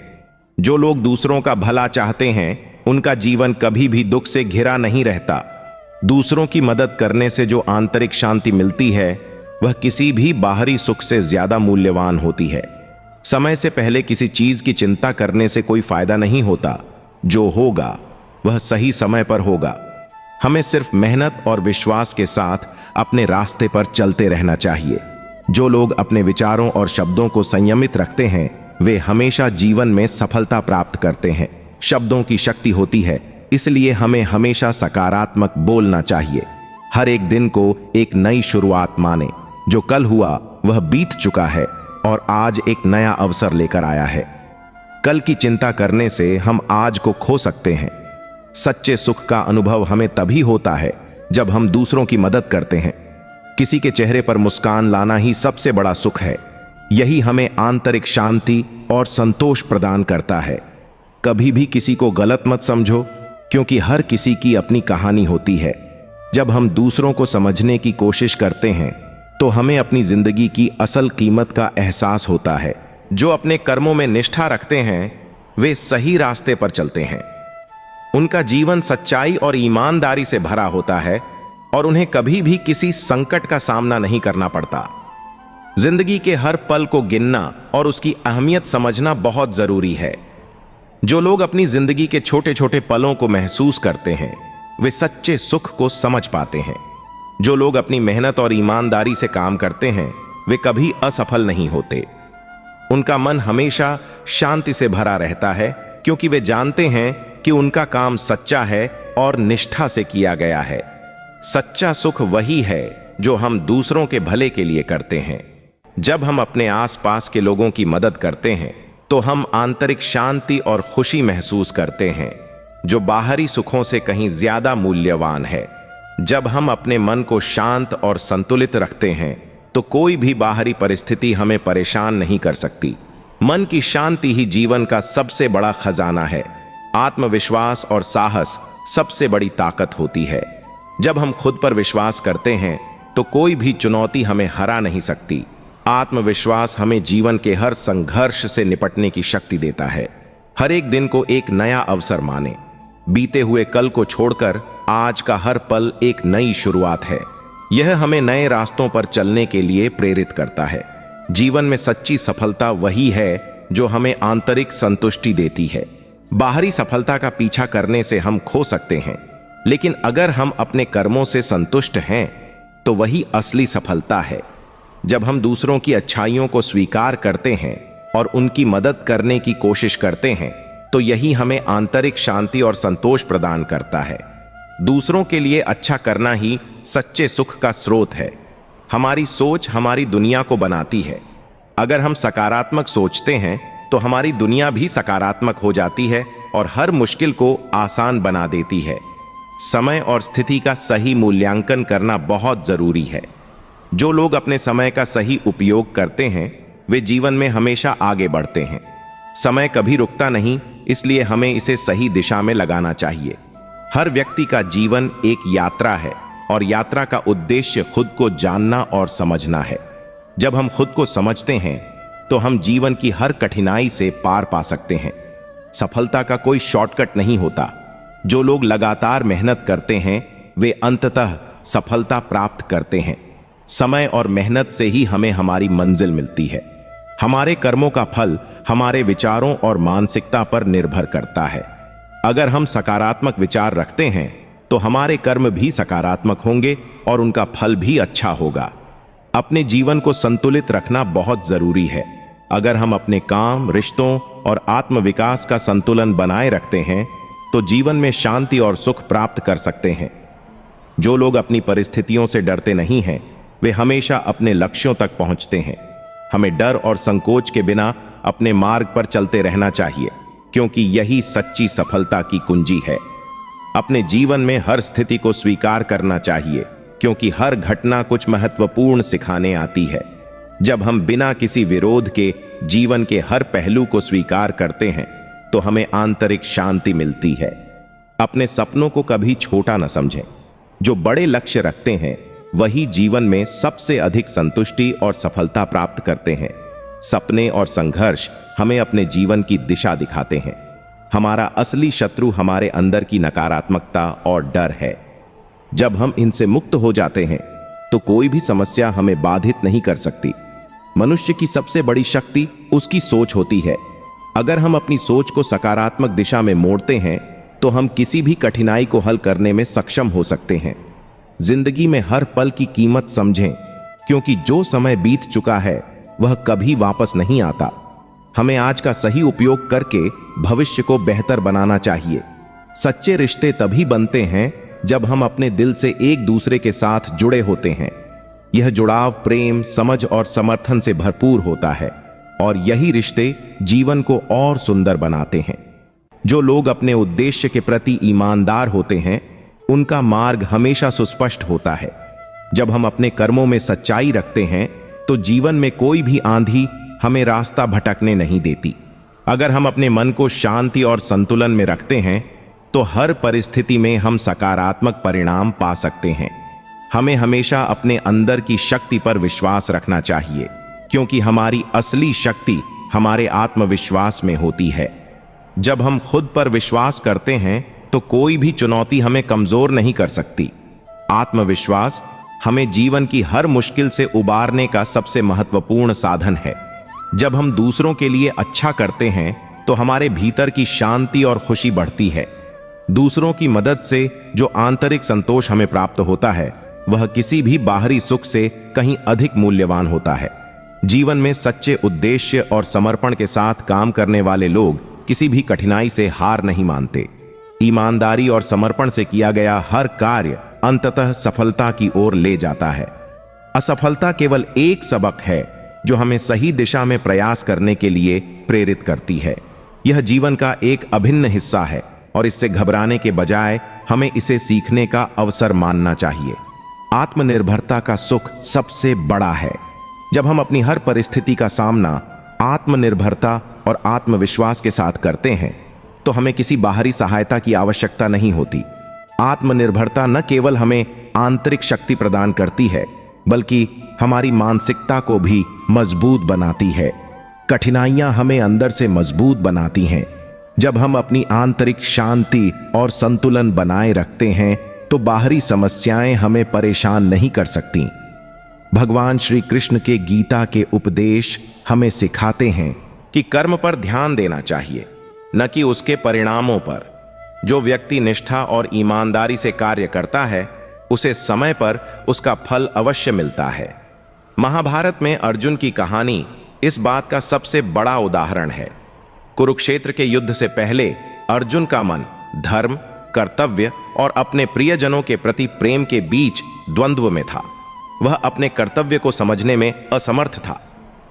जो लोग दूसरों का भला चाहते हैं उनका जीवन कभी भी दुख से घिरा नहीं रहता। दूसरों की मदद करने से जो आंतरिक शांति मिलती है वह किसी भी बाहरी सुख से ज्यादा मूल्यवान होती है। समय से पहले किसी चीज की चिंता करने से कोई फायदा नहीं होता। जो होगा वह सही समय पर होगा। हमें सिर्फ मेहनत और विश्वास के साथ अपने रास्ते पर चलते रहना चाहिए। जो लोग अपने विचारों और शब्दों को संयमित रखते हैं वे हमेशा जीवन में सफलता प्राप्त करते हैं। शब्दों की शक्ति होती है, इसलिए हमें हमेशा सकारात्मक बोलना चाहिए। हर एक दिन को एक नई शुरुआत माने। जो कल हुआ वह बीत चुका है और आज एक नया अवसर लेकर आया है। कल की चिंता करने से हम आज को खो सकते हैं। सच्चे सुख का अनुभव हमें तभी होता है जब हम दूसरों की मदद करते हैं। किसी के चेहरे पर मुस्कान लाना ही सबसे बड़ा सुख है। यही हमें आंतरिक शांति और संतोष प्रदान करता है। कभी भी किसी को गलत मत समझो, क्योंकि हर किसी की अपनी कहानी होती है। जब हम दूसरों को समझने की कोशिश करते हैं तो हमें अपनी जिंदगी की असल कीमत का एहसास होता है। जो अपने कर्मों में निष्ठा रखते हैं वे सही रास्ते पर चलते हैं। उनका जीवन सच्चाई और ईमानदारी से भरा होता है और उन्हें कभी भी किसी संकट का सामना नहीं करना पड़ता। जिंदगी के हर पल को गिनना और उसकी अहमियत समझना बहुत जरूरी है। जो लोग अपनी जिंदगी के छोटे छोटे पलों को महसूस करते हैं वे सच्चे सुख को समझ पाते हैं। जो लोग अपनी मेहनत और ईमानदारी से काम करते हैं वे कभी असफल नहीं होते। उनका मन हमेशा शांति से भरा रहता है क्योंकि वे जानते हैं कि उनका काम सच्चा है और निष्ठा से किया गया है। सच्चा सुख वही है जो हम दूसरों के भले के लिए करते हैं। जब हम अपने आसपास के लोगों की मदद करते हैं तो हम आंतरिक शांति और खुशी महसूस करते हैं जो बाहरी सुखों से कहीं ज्यादा मूल्यवान है। जब हम अपने मन को शांत और संतुलित रखते हैं तो कोई भी बाहरी परिस्थिति हमें परेशान नहीं कर सकती। मन की शांति ही जीवन का सबसे बड़ा खजाना है। आत्मविश्वास और साहस सबसे बड़ी ताकत होती है। जब हम खुद पर विश्वास करते हैं तो कोई भी चुनौती हमें हरा नहीं सकती। आत्मविश्वास हमें जीवन के हर संघर्ष से निपटने की शक्ति देता है। हर एक दिन को एक नया अवसर माने। बीते हुए कल को छोड़कर आज का हर पल एक नई शुरुआत है। यह हमें नए रास्तों पर चलने के लिए प्रेरित करता है। जीवन में सच्ची सफलता वही है जो हमें आंतरिक संतुष्टि देती है। बाहरी सफलता का पीछा करने से हम खो सकते हैं, लेकिन अगर हम अपने कर्मों से संतुष्ट हैं तो वही असली सफलता है। जब हम दूसरों की अच्छाइयों को स्वीकार करते हैं और उनकी मदद करने की कोशिश करते हैं तो यही हमें आंतरिक शांति और संतोष प्रदान करता है। दूसरों के लिए अच्छा करना ही सच्चे सुख का स्रोत है। हमारी सोच हमारी दुनिया को बनाती है। अगर हम सकारात्मक सोचते हैं तो हमारी दुनिया भी सकारात्मक हो जाती है और हर मुश्किल को आसान बना देती है। समय और स्थिति का सही मूल्यांकन करना बहुत जरूरी है। जो लोग अपने समय का सही उपयोग करते हैं वे जीवन में हमेशा आगे बढ़ते हैं। समय कभी रुकता नहीं, इसलिए हमें इसे सही दिशा में लगाना चाहिए। हर व्यक्ति का जीवन एक यात्रा है और यात्रा का उद्देश्य खुद को जानना और समझना है। जब हम खुद को समझते हैं तो हम जीवन की हर कठिनाई से पार पा सकते हैं। सफलता का कोई शॉर्टकट नहीं होता। जो लोग लगातार मेहनत करते हैं वे अंततः सफलता प्राप्त करते हैं। समय और मेहनत से ही हमें हमारी मंजिल मिलती है। हमारे कर्मों का फल हमारे विचारों और मानसिकता पर निर्भर करता है। अगर हम सकारात्मक विचार रखते हैं तो हमारे कर्म भी सकारात्मक होंगे और उनका फल भी अच्छा होगा। अपने जीवन को संतुलित रखना बहुत जरूरी है। अगर हम अपने काम, रिश्तों और आत्मविकास का संतुलन बनाए रखते हैं तो जीवन में शांति और सुख प्राप्त कर सकते हैं। जो लोग अपनी परिस्थितियों से डरते नहीं हैं वे हमेशा अपने लक्ष्यों तक पहुंचते हैं। हमें डर और संकोच के बिना अपने मार्ग पर चलते रहना चाहिए क्योंकि यही सच्ची सफलता की कुंजी है। अपने जीवन में हर स्थिति को स्वीकार करना चाहिए क्योंकि हर घटना कुछ महत्वपूर्ण सिखाने आती है। जब हम बिना किसी विरोध के जीवन के हर पहलू को स्वीकार करते हैं तो हमें आंतरिक शांति मिलती है। अपने सपनों को कभी छोटा न समझें। जो बड़े लक्ष्य रखते हैं वही जीवन में सबसे अधिक संतुष्टि और सफलता प्राप्त करते हैं। सपने और संघर्ष हमें अपने जीवन की दिशा दिखाते हैं। हमारा असली शत्रु हमारे अंदर की नकारात्मकता और डर है। जब हम इनसे मुक्त हो जाते हैं तो कोई भी समस्या हमें बाधित नहीं कर सकती। मनुष्य की सबसे बड़ी शक्ति उसकी सोच होती है। अगर हम अपनी सोच को सकारात्मक दिशा में मोड़ते हैं तो हम किसी भी कठिनाई को हल करने में सक्षम हो सकते हैं। जिंदगी में हर पल की कीमत समझें क्योंकि जो समय बीत चुका है वह कभी वापस नहीं आता। हमें आज का सही उपयोग करके भविष्य को बेहतर बनाना चाहिए। सच्चे रिश्ते तभी बनते हैं जब हम अपने दिल से एक दूसरे के साथ जुड़े होते हैं। यह जुड़ाव प्रेम, समझ और समर्थन से भरपूर होता है और यही रिश्ते जीवन को और सुंदर बनाते हैं। जो लोग अपने उद्देश्य के प्रति ईमानदार होते हैं उनका मार्ग हमेशा सुस्पष्ट होता है। जब हम अपने कर्मों में सच्चाई रखते हैं तो जीवन में कोई भी आंधी हमें रास्ता भटकने नहीं देती। अगर हम अपने मन को शांति और संतुलन में रखते हैं तो हर परिस्थिति में हम सकारात्मक परिणाम पा सकते हैं। हमें हमेशा अपने अंदर की शक्ति पर विश्वास रखना चाहिए क्योंकि हमारी असली शक्ति हमारे आत्मविश्वास में होती है। जब हम खुद पर विश्वास करते हैं तो कोई भी चुनौती हमें कमजोर नहीं कर सकती। आत्मविश्वास हमें जीवन की हर मुश्किल से उबारने का सबसे महत्वपूर्ण साधन है। जब हम दूसरों के लिए अच्छा करते हैं तो हमारे भीतर की शांति और खुशी बढ़ती है। दूसरों की मदद से जो आंतरिक संतोष हमें प्राप्त होता है वह किसी भी बाहरी सुख से कहीं अधिक मूल्यवान होता है। जीवन में सच्चे उद्देश्य और समर्पण के साथ काम करने वाले लोग किसी भी कठिनाई से हार नहीं मानते। ईमानदारी और समर्पण से किया गया हर कार्य अंततः सफलता की ओर ले जाता है। असफलता केवल एक सबक है जो हमें सही दिशा में प्रयास करने के लिए प्रेरित करती है। यह जीवन का एक अभिन्न हिस्सा है और इससे घबराने के बजाय हमें इसे सीखने का अवसर मानना चाहिए। आत्मनिर्भरता का सुख सबसे बड़ा है। जब हम अपनी हर परिस्थिति का सामना आत्मनिर्भरता और आत्मविश्वास के साथ करते हैं तो हमें किसी बाहरी सहायता की आवश्यकता नहीं होती। आत्मनिर्भरता न केवल हमें आंतरिक शक्ति प्रदान करती है बल्कि हमारी मानसिकता को भी मजबूत बनाती है। कठिनाइयां हमें अंदर से मजबूत बनाती हैं। जब हम अपनी आंतरिक शांति और संतुलन बनाए रखते हैं तो बाहरी समस्याएं हमें परेशान नहीं कर सकती। भगवान श्री कृष्ण के गीता के उपदेश हमें सिखाते हैं कि कर्म पर ध्यान देना चाहिए, न कि उसके परिणामों पर। जो व्यक्ति निष्ठा और ईमानदारी से कार्य करता है उसे समय पर उसका फल अवश्य मिलता है। महाभारत में अर्जुन की कहानी इस बात का सबसे बड़ा उदाहरण है। कुरुक्षेत्र के युद्ध से पहले अर्जुन का मन धर्म, कर्तव्य और अपने प्रियजनों के प्रति प्रेम के बीच द्वंद्व में था। वह अपने कर्तव्य को समझने में असमर्थ था।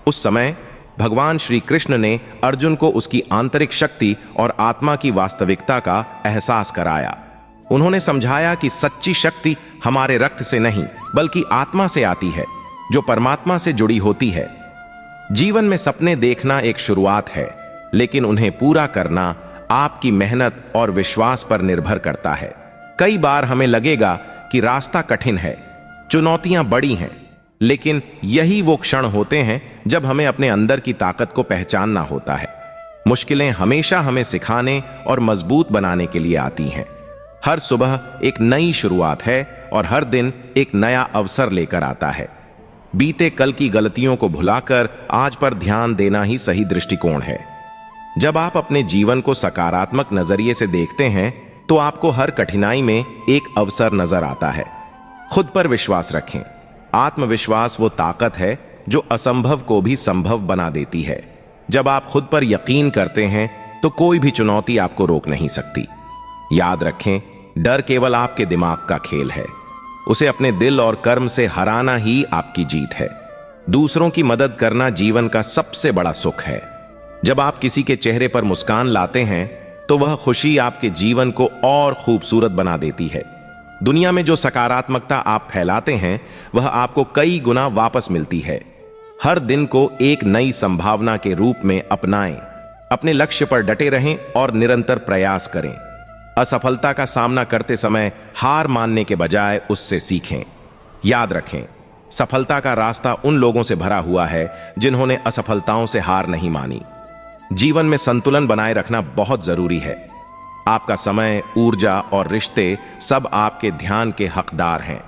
उस समय भगवान श्री कृष्ण ने अर्जुन को उसकी आंतरिक शक्ति और आत्मा की वास्तविकता का एहसास कराया। उन्होंने समझाया कि सच्ची शक्ति हमारे रक्त से नहीं बल्कि आत्मा से आती है, जो परमात्मा से जुड़ी होती है। जीवन में सपने देखना एक शुरुआत है, लेकिन उन्हें पूरा करना आपकी मेहनत और विश्वास पर निर्भर करता है। कई बार हमें लगेगा कि रास्ता कठिन है, चुनौतियां बड़ी हैं, लेकिन यही वो क्षण होते हैं जब हमें अपने अंदर की ताकत को पहचानना होता है। मुश्किलें हमेशा हमें सिखाने और मजबूत बनाने के लिए आती हैं। हर सुबह एक नई शुरुआत है और हर दिन एक नया अवसर लेकर आता है। बीते कल की गलतियों को भुलाकर आज पर ध्यान देना ही सही दृष्टिकोण है। जब आप अपने जीवन को सकारात्मक नजरिए से देखते हैं तो आपको हर कठिनाई में एक अवसर नजर आता है। खुद पर विश्वास रखें। आत्मविश्वास वो ताकत है जो असंभव को भी संभव बना देती है। जब आप खुद पर यकीन करते हैं तो कोई भी चुनौती आपको रोक नहीं सकती। याद रखें, डर केवल आपके दिमाग का खेल है। उसे अपने दिल और कर्म से हराना ही आपकी जीत है। दूसरों की मदद करना जीवन का सबसे बड़ा सुख है। जब आप किसी के चेहरे पर मुस्कान लाते हैं तो वह खुशी आपके जीवन को और खूबसूरत बना देती है। दुनिया में जो सकारात्मकता आप फैलाते हैं वह आपको कई गुना वापस मिलती है। हर दिन को एक नई संभावना के रूप में अपनाएं। अपने लक्ष्य पर डटे रहें और निरंतर प्रयास करें। असफलता का सामना करते समय हार मानने के बजाय उससे सीखें। याद रखें, सफलता का रास्ता उन लोगों से भरा हुआ है जिन्होंने असफलताओं से हार नहीं मानी। जीवन में संतुलन बनाए रखना बहुत जरूरी है। आपका समय, ऊर्जा और रिश्ते सब आपके ध्यान के हकदार हैं।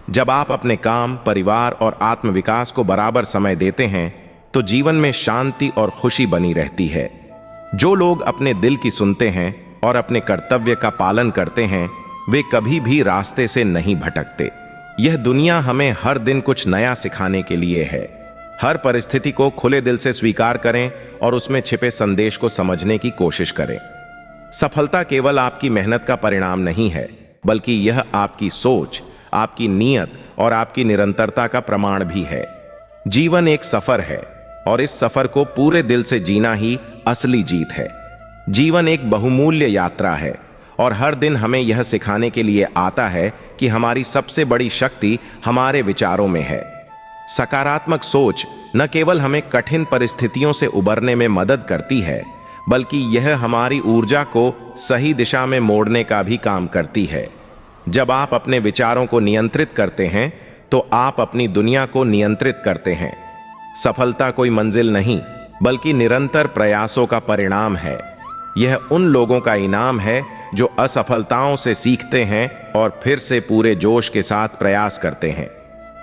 जब आप अपने काम, परिवार और आत्मविकास को बराबर समय देते हैं तो जीवन में शांति और खुशी बनी रहती है। जो लोग अपने दिल की सुनते हैं और अपने कर्तव्य का पालन करते हैं वे कभी भी रास्ते से नहीं भटकते। यह दुनिया हमें हर दिन कुछ नया सिखाने के लिए है। हर परिस्थिति को खुले दिल से स्वीकार करें और उसमें छिपे संदेश को समझने की कोशिश करें। सफलता केवल आपकी मेहनत का परिणाम नहीं है, बल्कि यह आपकी सोच, आपकी नीयत और आपकी निरंतरता का प्रमाण भी है। जीवन एक सफर है और इस सफर को पूरे दिल से जीना ही असली जीत है। जीवन एक बहुमूल्य यात्रा है और हर दिन हमें यह सिखाने के लिए आता है कि हमारी सबसे बड़ी शक्ति हमारे विचारों में है। सकारात्मक सोच न केवल हमें कठिन परिस्थितियों से उबरने में मदद करती है, बल्कि यह हमारी ऊर्जा को सही दिशा में मोड़ने का भी काम करती है। जब आप अपने विचारों को नियंत्रित करते हैं तो आप अपनी दुनिया को नियंत्रित करते हैं। सफलता कोई मंजिल नहीं, बल्कि निरंतर प्रयासों का परिणाम है। यह उन लोगों का इनाम है जो असफलताओं से सीखते हैं और फिर से पूरे जोश के साथ प्रयास करते हैं।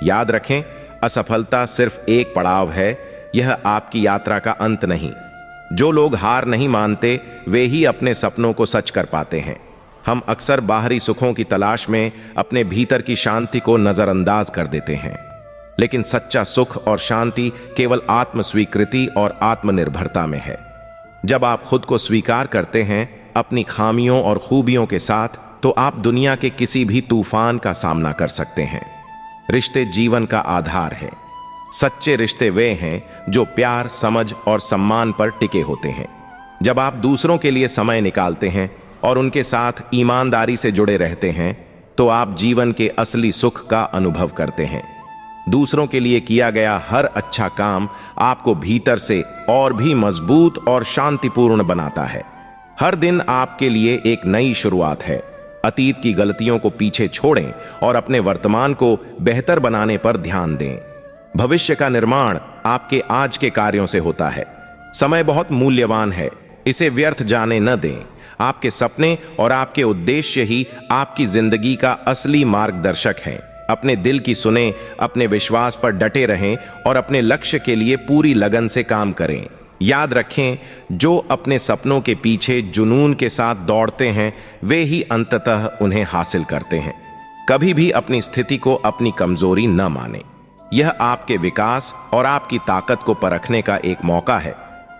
याद रखें, असफलता सिर्फ एक पड़ाव है, यह आपकी यात्रा का अंत नहीं। जो लोग हार नहीं मानते वे ही अपने सपनों को सच कर पाते हैं। हम अक्सर बाहरी सुखों की तलाश में अपने भीतर की शांति को नजरअंदाज कर देते हैं, लेकिन सच्चा सुख और शांति केवल आत्म स्वीकृति और आत्मनिर्भरता में है। जब आप खुद को स्वीकार करते हैं अपनी खामियों और खूबियों के साथ, तो आप दुनिया के किसी भी तूफान का सामना कर सकते हैं। रिश्ते जीवन का आधार है। सच्चे रिश्ते वे हैं जो प्यार, समझ और सम्मान पर टिके होते हैं। जब आप दूसरों के लिए समय निकालते हैं और उनके साथ ईमानदारी से जुड़े रहते हैं, तो आप जीवन के असली सुख का अनुभव करते हैं। दूसरों के लिए किया गया हर अच्छा काम आपको भीतर से और भी मजबूत और शांतिपूर्ण बनाता है। हर दिन आपके लिए एक नई शुरुआत है। अतीत की गलतियों को पीछे छोड़ें और अपने वर्तमान को बेहतर बनाने पर ध्यान दें। भविष्य का निर्माण आपके आज के कार्यों से होता है। समय बहुत मूल्यवान है, इसे व्यर्थ जाने न दें। आपके सपने और आपके उद्देश्य ही आपकी जिंदगी का असली मार्गदर्शक हैं। अपने दिल की सुने, अपने विश्वास पर डटे रहें और अपने लक्ष्य के लिए पूरी लगन से काम करें। याद रखें, जो अपने सपनों के पीछे जुनून के साथ दौड़ते हैं वे ही अंततः उन्हें हासिल करते हैं। कभी भी अपनी स्थिति को अपनी कमजोरी न मानें। यह आपके विकास और आपकी ताकत को परखने का एक मौका है।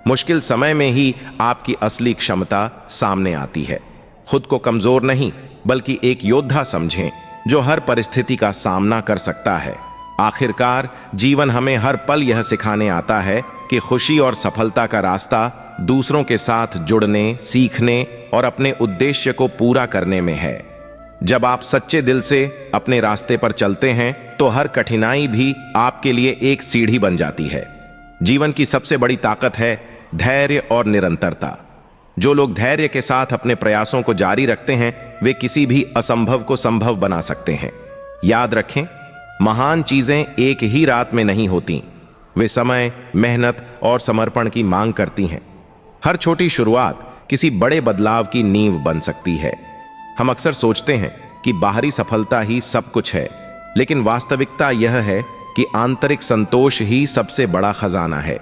मुश्किल समय में ही आपकी असली क्षमता सामने आती है। खुद को कमजोर नहीं बल्कि एक योद्धा समझें जो हर परिस्थिति का सामना कर सकता है। आखिरकार जीवन हमें हर पल यह सिखाने आता है कि खुशी और सफलता का रास्ता दूसरों के साथ जुड़ने, सीखने और अपने उद्देश्य को पूरा करने में है। जब आप सच्चे दिल से अपने रास्ते पर चलते हैं तो हर कठिनाई भी आपके लिए एक सीढ़ी बन जाती है। जीवन की सबसे बड़ी ताकत है धैर्य और निरंतरता। जो लोग धैर्य के साथ अपने प्रयासों को जारी रखते हैं वे किसी भी असंभव को संभव बना सकते हैं। याद रखें, महान चीजें एक ही रात में नहीं होती, वे समय, मेहनत और समर्पण की मांग करती हैं। हर छोटी शुरुआत किसी बड़े बदलाव की नींव बन सकती है। हम अक्सर सोचते हैं कि बाहरी सफलता ही सब कुछ है, लेकिन वास्तविकता यह है कि आंतरिक संतोष ही सबसे बड़ा खजाना है।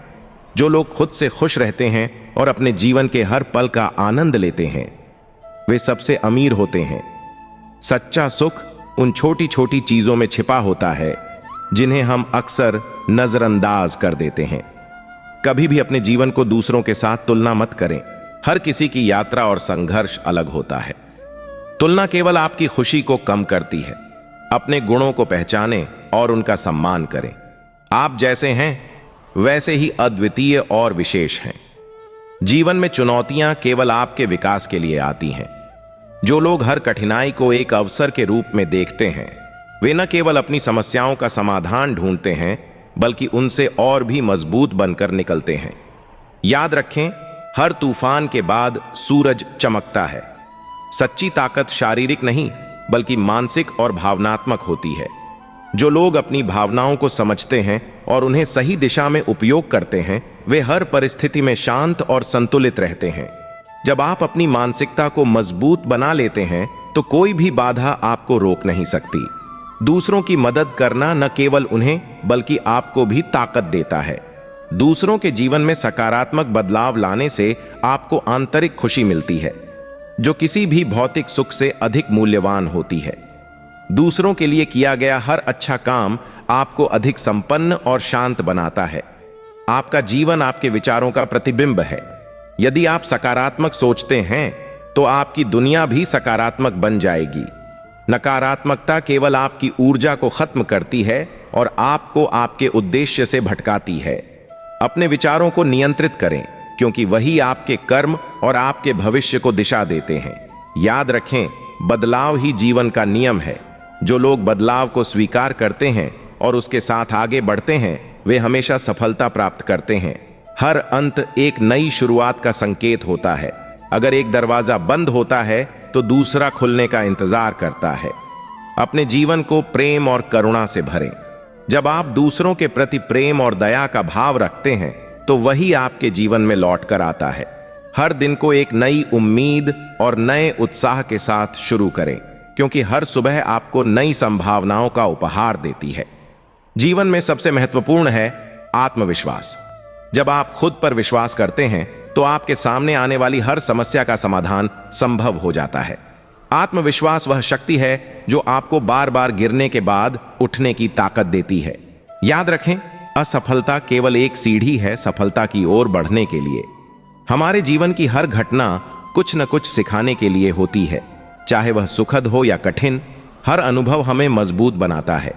जो लोग खुद से खुश रहते हैं और अपने जीवन के हर पल का आनंद लेते हैं वे सबसे अमीर होते हैं। सच्चा सुख उन छोटी छोटी चीजों में छिपा होता है जिन्हें हम अक्सर नजरअंदाज कर देते हैं। कभी भी अपने जीवन को दूसरों के साथ तुलना मत करें। हर किसी की यात्रा और संघर्ष अलग होता है। तुलना केवल आपकी खुशी को कम करती है। अपने गुणों को पहचानें और उनका सम्मान करें। आप जैसे हैं वैसे ही अद्वितीय और विशेष हैं। जीवन में चुनौतियां केवल आपके विकास के लिए आती हैं। जो लोग हर कठिनाई को एक अवसर के रूप में देखते हैं वे न केवल अपनी समस्याओं का समाधान ढूंढते हैं बल्कि उनसे और भी मजबूत बनकर निकलते हैं। याद रखें, हर तूफान के बाद सूरज चमकता है। सच्ची ताकत शारीरिक नहीं बल्कि मानसिक और भावनात्मक होती है। जो लोग अपनी भावनाओं को समझते हैं और उन्हें सही दिशा में उपयोग करते हैं वे हर परिस्थिति में शांत और संतुलित रहते हैं। जब आप अपनी मानसिकता को मजबूत बना लेते हैं तो कोई भी बाधा आपको रोक नहीं सकती। दूसरों की मदद करना न केवल उन्हें बल्कि आपको भी ताकत देता है। दूसरों के जीवन में सकारात्मक बदलाव लाने से आपको आंतरिक खुशी मिलती है जो किसी भी भौतिक सुख से अधिक मूल्यवान होती है। दूसरों के लिए किया गया हर अच्छा काम आपको अधिक संपन्न और शांत बनाता है। आपका जीवन आपके विचारों का प्रतिबिंब है। यदि आप सकारात्मक सोचते हैं तो आपकी दुनिया भी सकारात्मक बन जाएगी। नकारात्मकता केवल आपकी ऊर्जा को खत्म करती है और आपको आपके उद्देश्य से भटकाती है। अपने विचारों को नियंत्रित करें क्योंकि वही आपके कर्म और आपके भविष्य को दिशा देते हैं। याद रखें, बदलाव ही जीवन का नियम है। जो लोग बदलाव को स्वीकार करते हैं और उसके साथ आगे बढ़ते हैं वे हमेशा सफलता प्राप्त करते हैं। हर अंत एक नई शुरुआत का संकेत होता है। अगर एक दरवाजा बंद होता है तो दूसरा खुलने का इंतजार करता है। अपने जीवन को प्रेम और करुणा से भरें। जब आप दूसरों के प्रति प्रेम और दया का भाव रखते हैं तो वही आपके जीवन में लौट कर आता है। हर दिन को एक नई उम्मीद और नए उत्साह के साथ शुरू करें क्योंकि हर सुबह आपको नई संभावनाओं का उपहार देती है। जीवन में सबसे महत्वपूर्ण है आत्मविश्वास। जब आप खुद पर विश्वास करते हैं तो आपके सामने आने वाली हर समस्या का समाधान संभव हो जाता है। आत्मविश्वास वह शक्ति है जो आपको बार बार गिरने के बाद उठने की ताकत देती है। याद रखें, असफलता केवल एक सीढ़ी है सफलता की ओर बढ़ने के लिए। हमारे जीवन की हर घटना कुछ न कुछ सिखाने के लिए होती है, चाहे वह सुखद हो या कठिन। हर अनुभव हमें मजबूत बनाता है।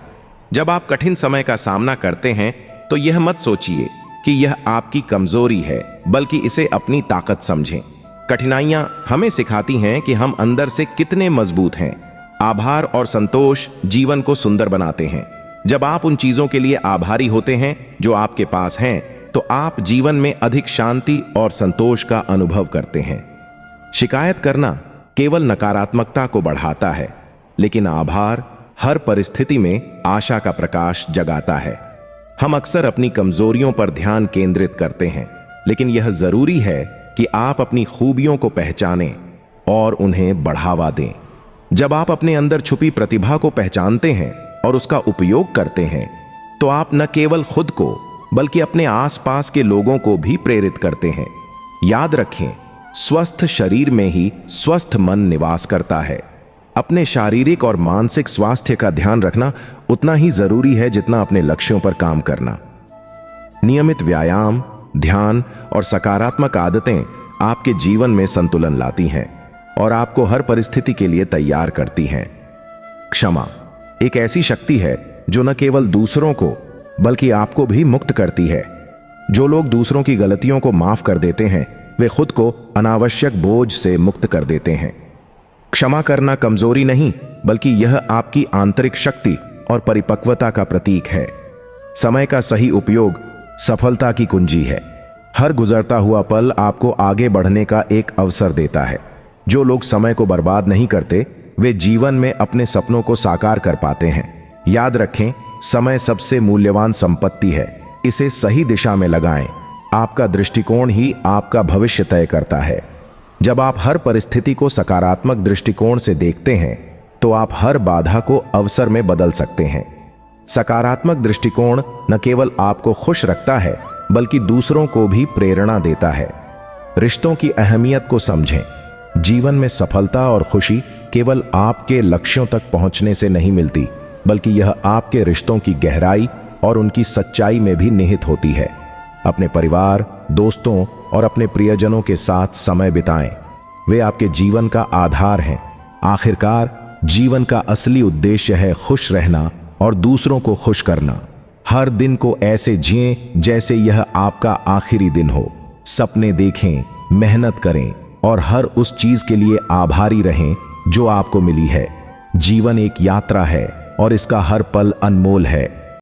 जब आप कठिन समय का सामना करते हैं तो यह मत सोचिए कि यह आपकी कमजोरी है, बल्कि इसे अपनी ताकत समझें। कठिनाइयां हमें सिखाती हैं कि हम अंदर से कितने मजबूत हैं। आभार और संतोष जीवन को सुंदर बनाते हैं। जब आप उन चीजों के लिए आभारी होते हैं जो आपके पास हैं, तो आप जीवन में अधिक शांति और संतोष का अनुभव करते हैं। शिकायत करना केवल नकारात्मकता को बढ़ाता है, लेकिन आभार हर परिस्थिति में आशा का प्रकाश जगाता है। हम अक्सर अपनी कमजोरियों पर ध्यान केंद्रित करते हैं, लेकिन यह जरूरी है कि आप अपनी खूबियों को पहचानें और उन्हें बढ़ावा दें। जब आप अपने अंदर छुपी प्रतिभा को पहचानते हैं और उसका उपयोग करते हैं, तो आप न केवल खुद को बल्कि अपने आसपास के लोगों को भी प्रेरित करते हैं। याद रखें, स्वस्थ शरीर में ही स्वस्थ मन निवास करता है। अपने शारीरिक और मानसिक स्वास्थ्य का ध्यान रखना उतना ही जरूरी है जितना अपने लक्ष्यों पर काम करना। नियमित व्यायाम, ध्यान और सकारात्मक आदतें आपके जीवन में संतुलन लाती हैं और आपको हर परिस्थिति के लिए तैयार करती हैं। क्षमा एक ऐसी शक्ति है जो न केवल दूसरों को बल्कि आपको भी मुक्त करती है। जो लोग दूसरों की गलतियों को माफ कर देते हैं, वे खुद को अनावश्यक बोझ से मुक्त कर देते हैं। क्षमा करना कमजोरी नहीं, बल्कि यह आपकी आंतरिक शक्ति और परिपक्वता का प्रतीक है। समय का सही उपयोग सफलता की कुंजी है। हर गुजरता हुआ पल आपको आगे बढ़ने का एक अवसर देता है। जो लोग समय को बर्बाद नहीं करते, वे जीवन में अपने सपनों को साकार कर पाते हैं। याद रखें, समय सबसे मूल्यवान संपत्ति है। इसे सही दिशा में लगाएं। आपका दृष्टिकोण ही आपका भविष्य तय करता है। जब आप हर परिस्थिति को सकारात्मक दृष्टिकोण से देखते हैं, तो आप हर बाधा को अवसर में बदल सकते हैं। सकारात्मक दृष्टिकोण न केवल आपको खुश रखता है, बल्कि दूसरों को भी प्रेरणा देता है। रिश्तों की अहमियत को समझें। जीवन में सफलता और खुशी केवल आपके लक्ष्यों तक पहुंचने से नहीं मिलती, बल्कि यह आपके रिश्तों की गहराई और उनकी सच्चाई में भी निहित होती है। अपने परिवार, दोस्तों और अपने प्रियजनों के साथ समय बिताएं। वे आपके जीवन का आधार हैं। आखिरकार जीवन का असली उद्देश्य है खुश रहना और दूसरों को खुश करना। हर दिन को ऐसे जिएं जैसे यह आपका आखिरी दिन हो। सपने देखें, मेहनत करें और हर उस चीज के लिए आभारी रहें जो आपको मिली है। जीवन एक यात्रा है और इसका हर पल अनमोल है।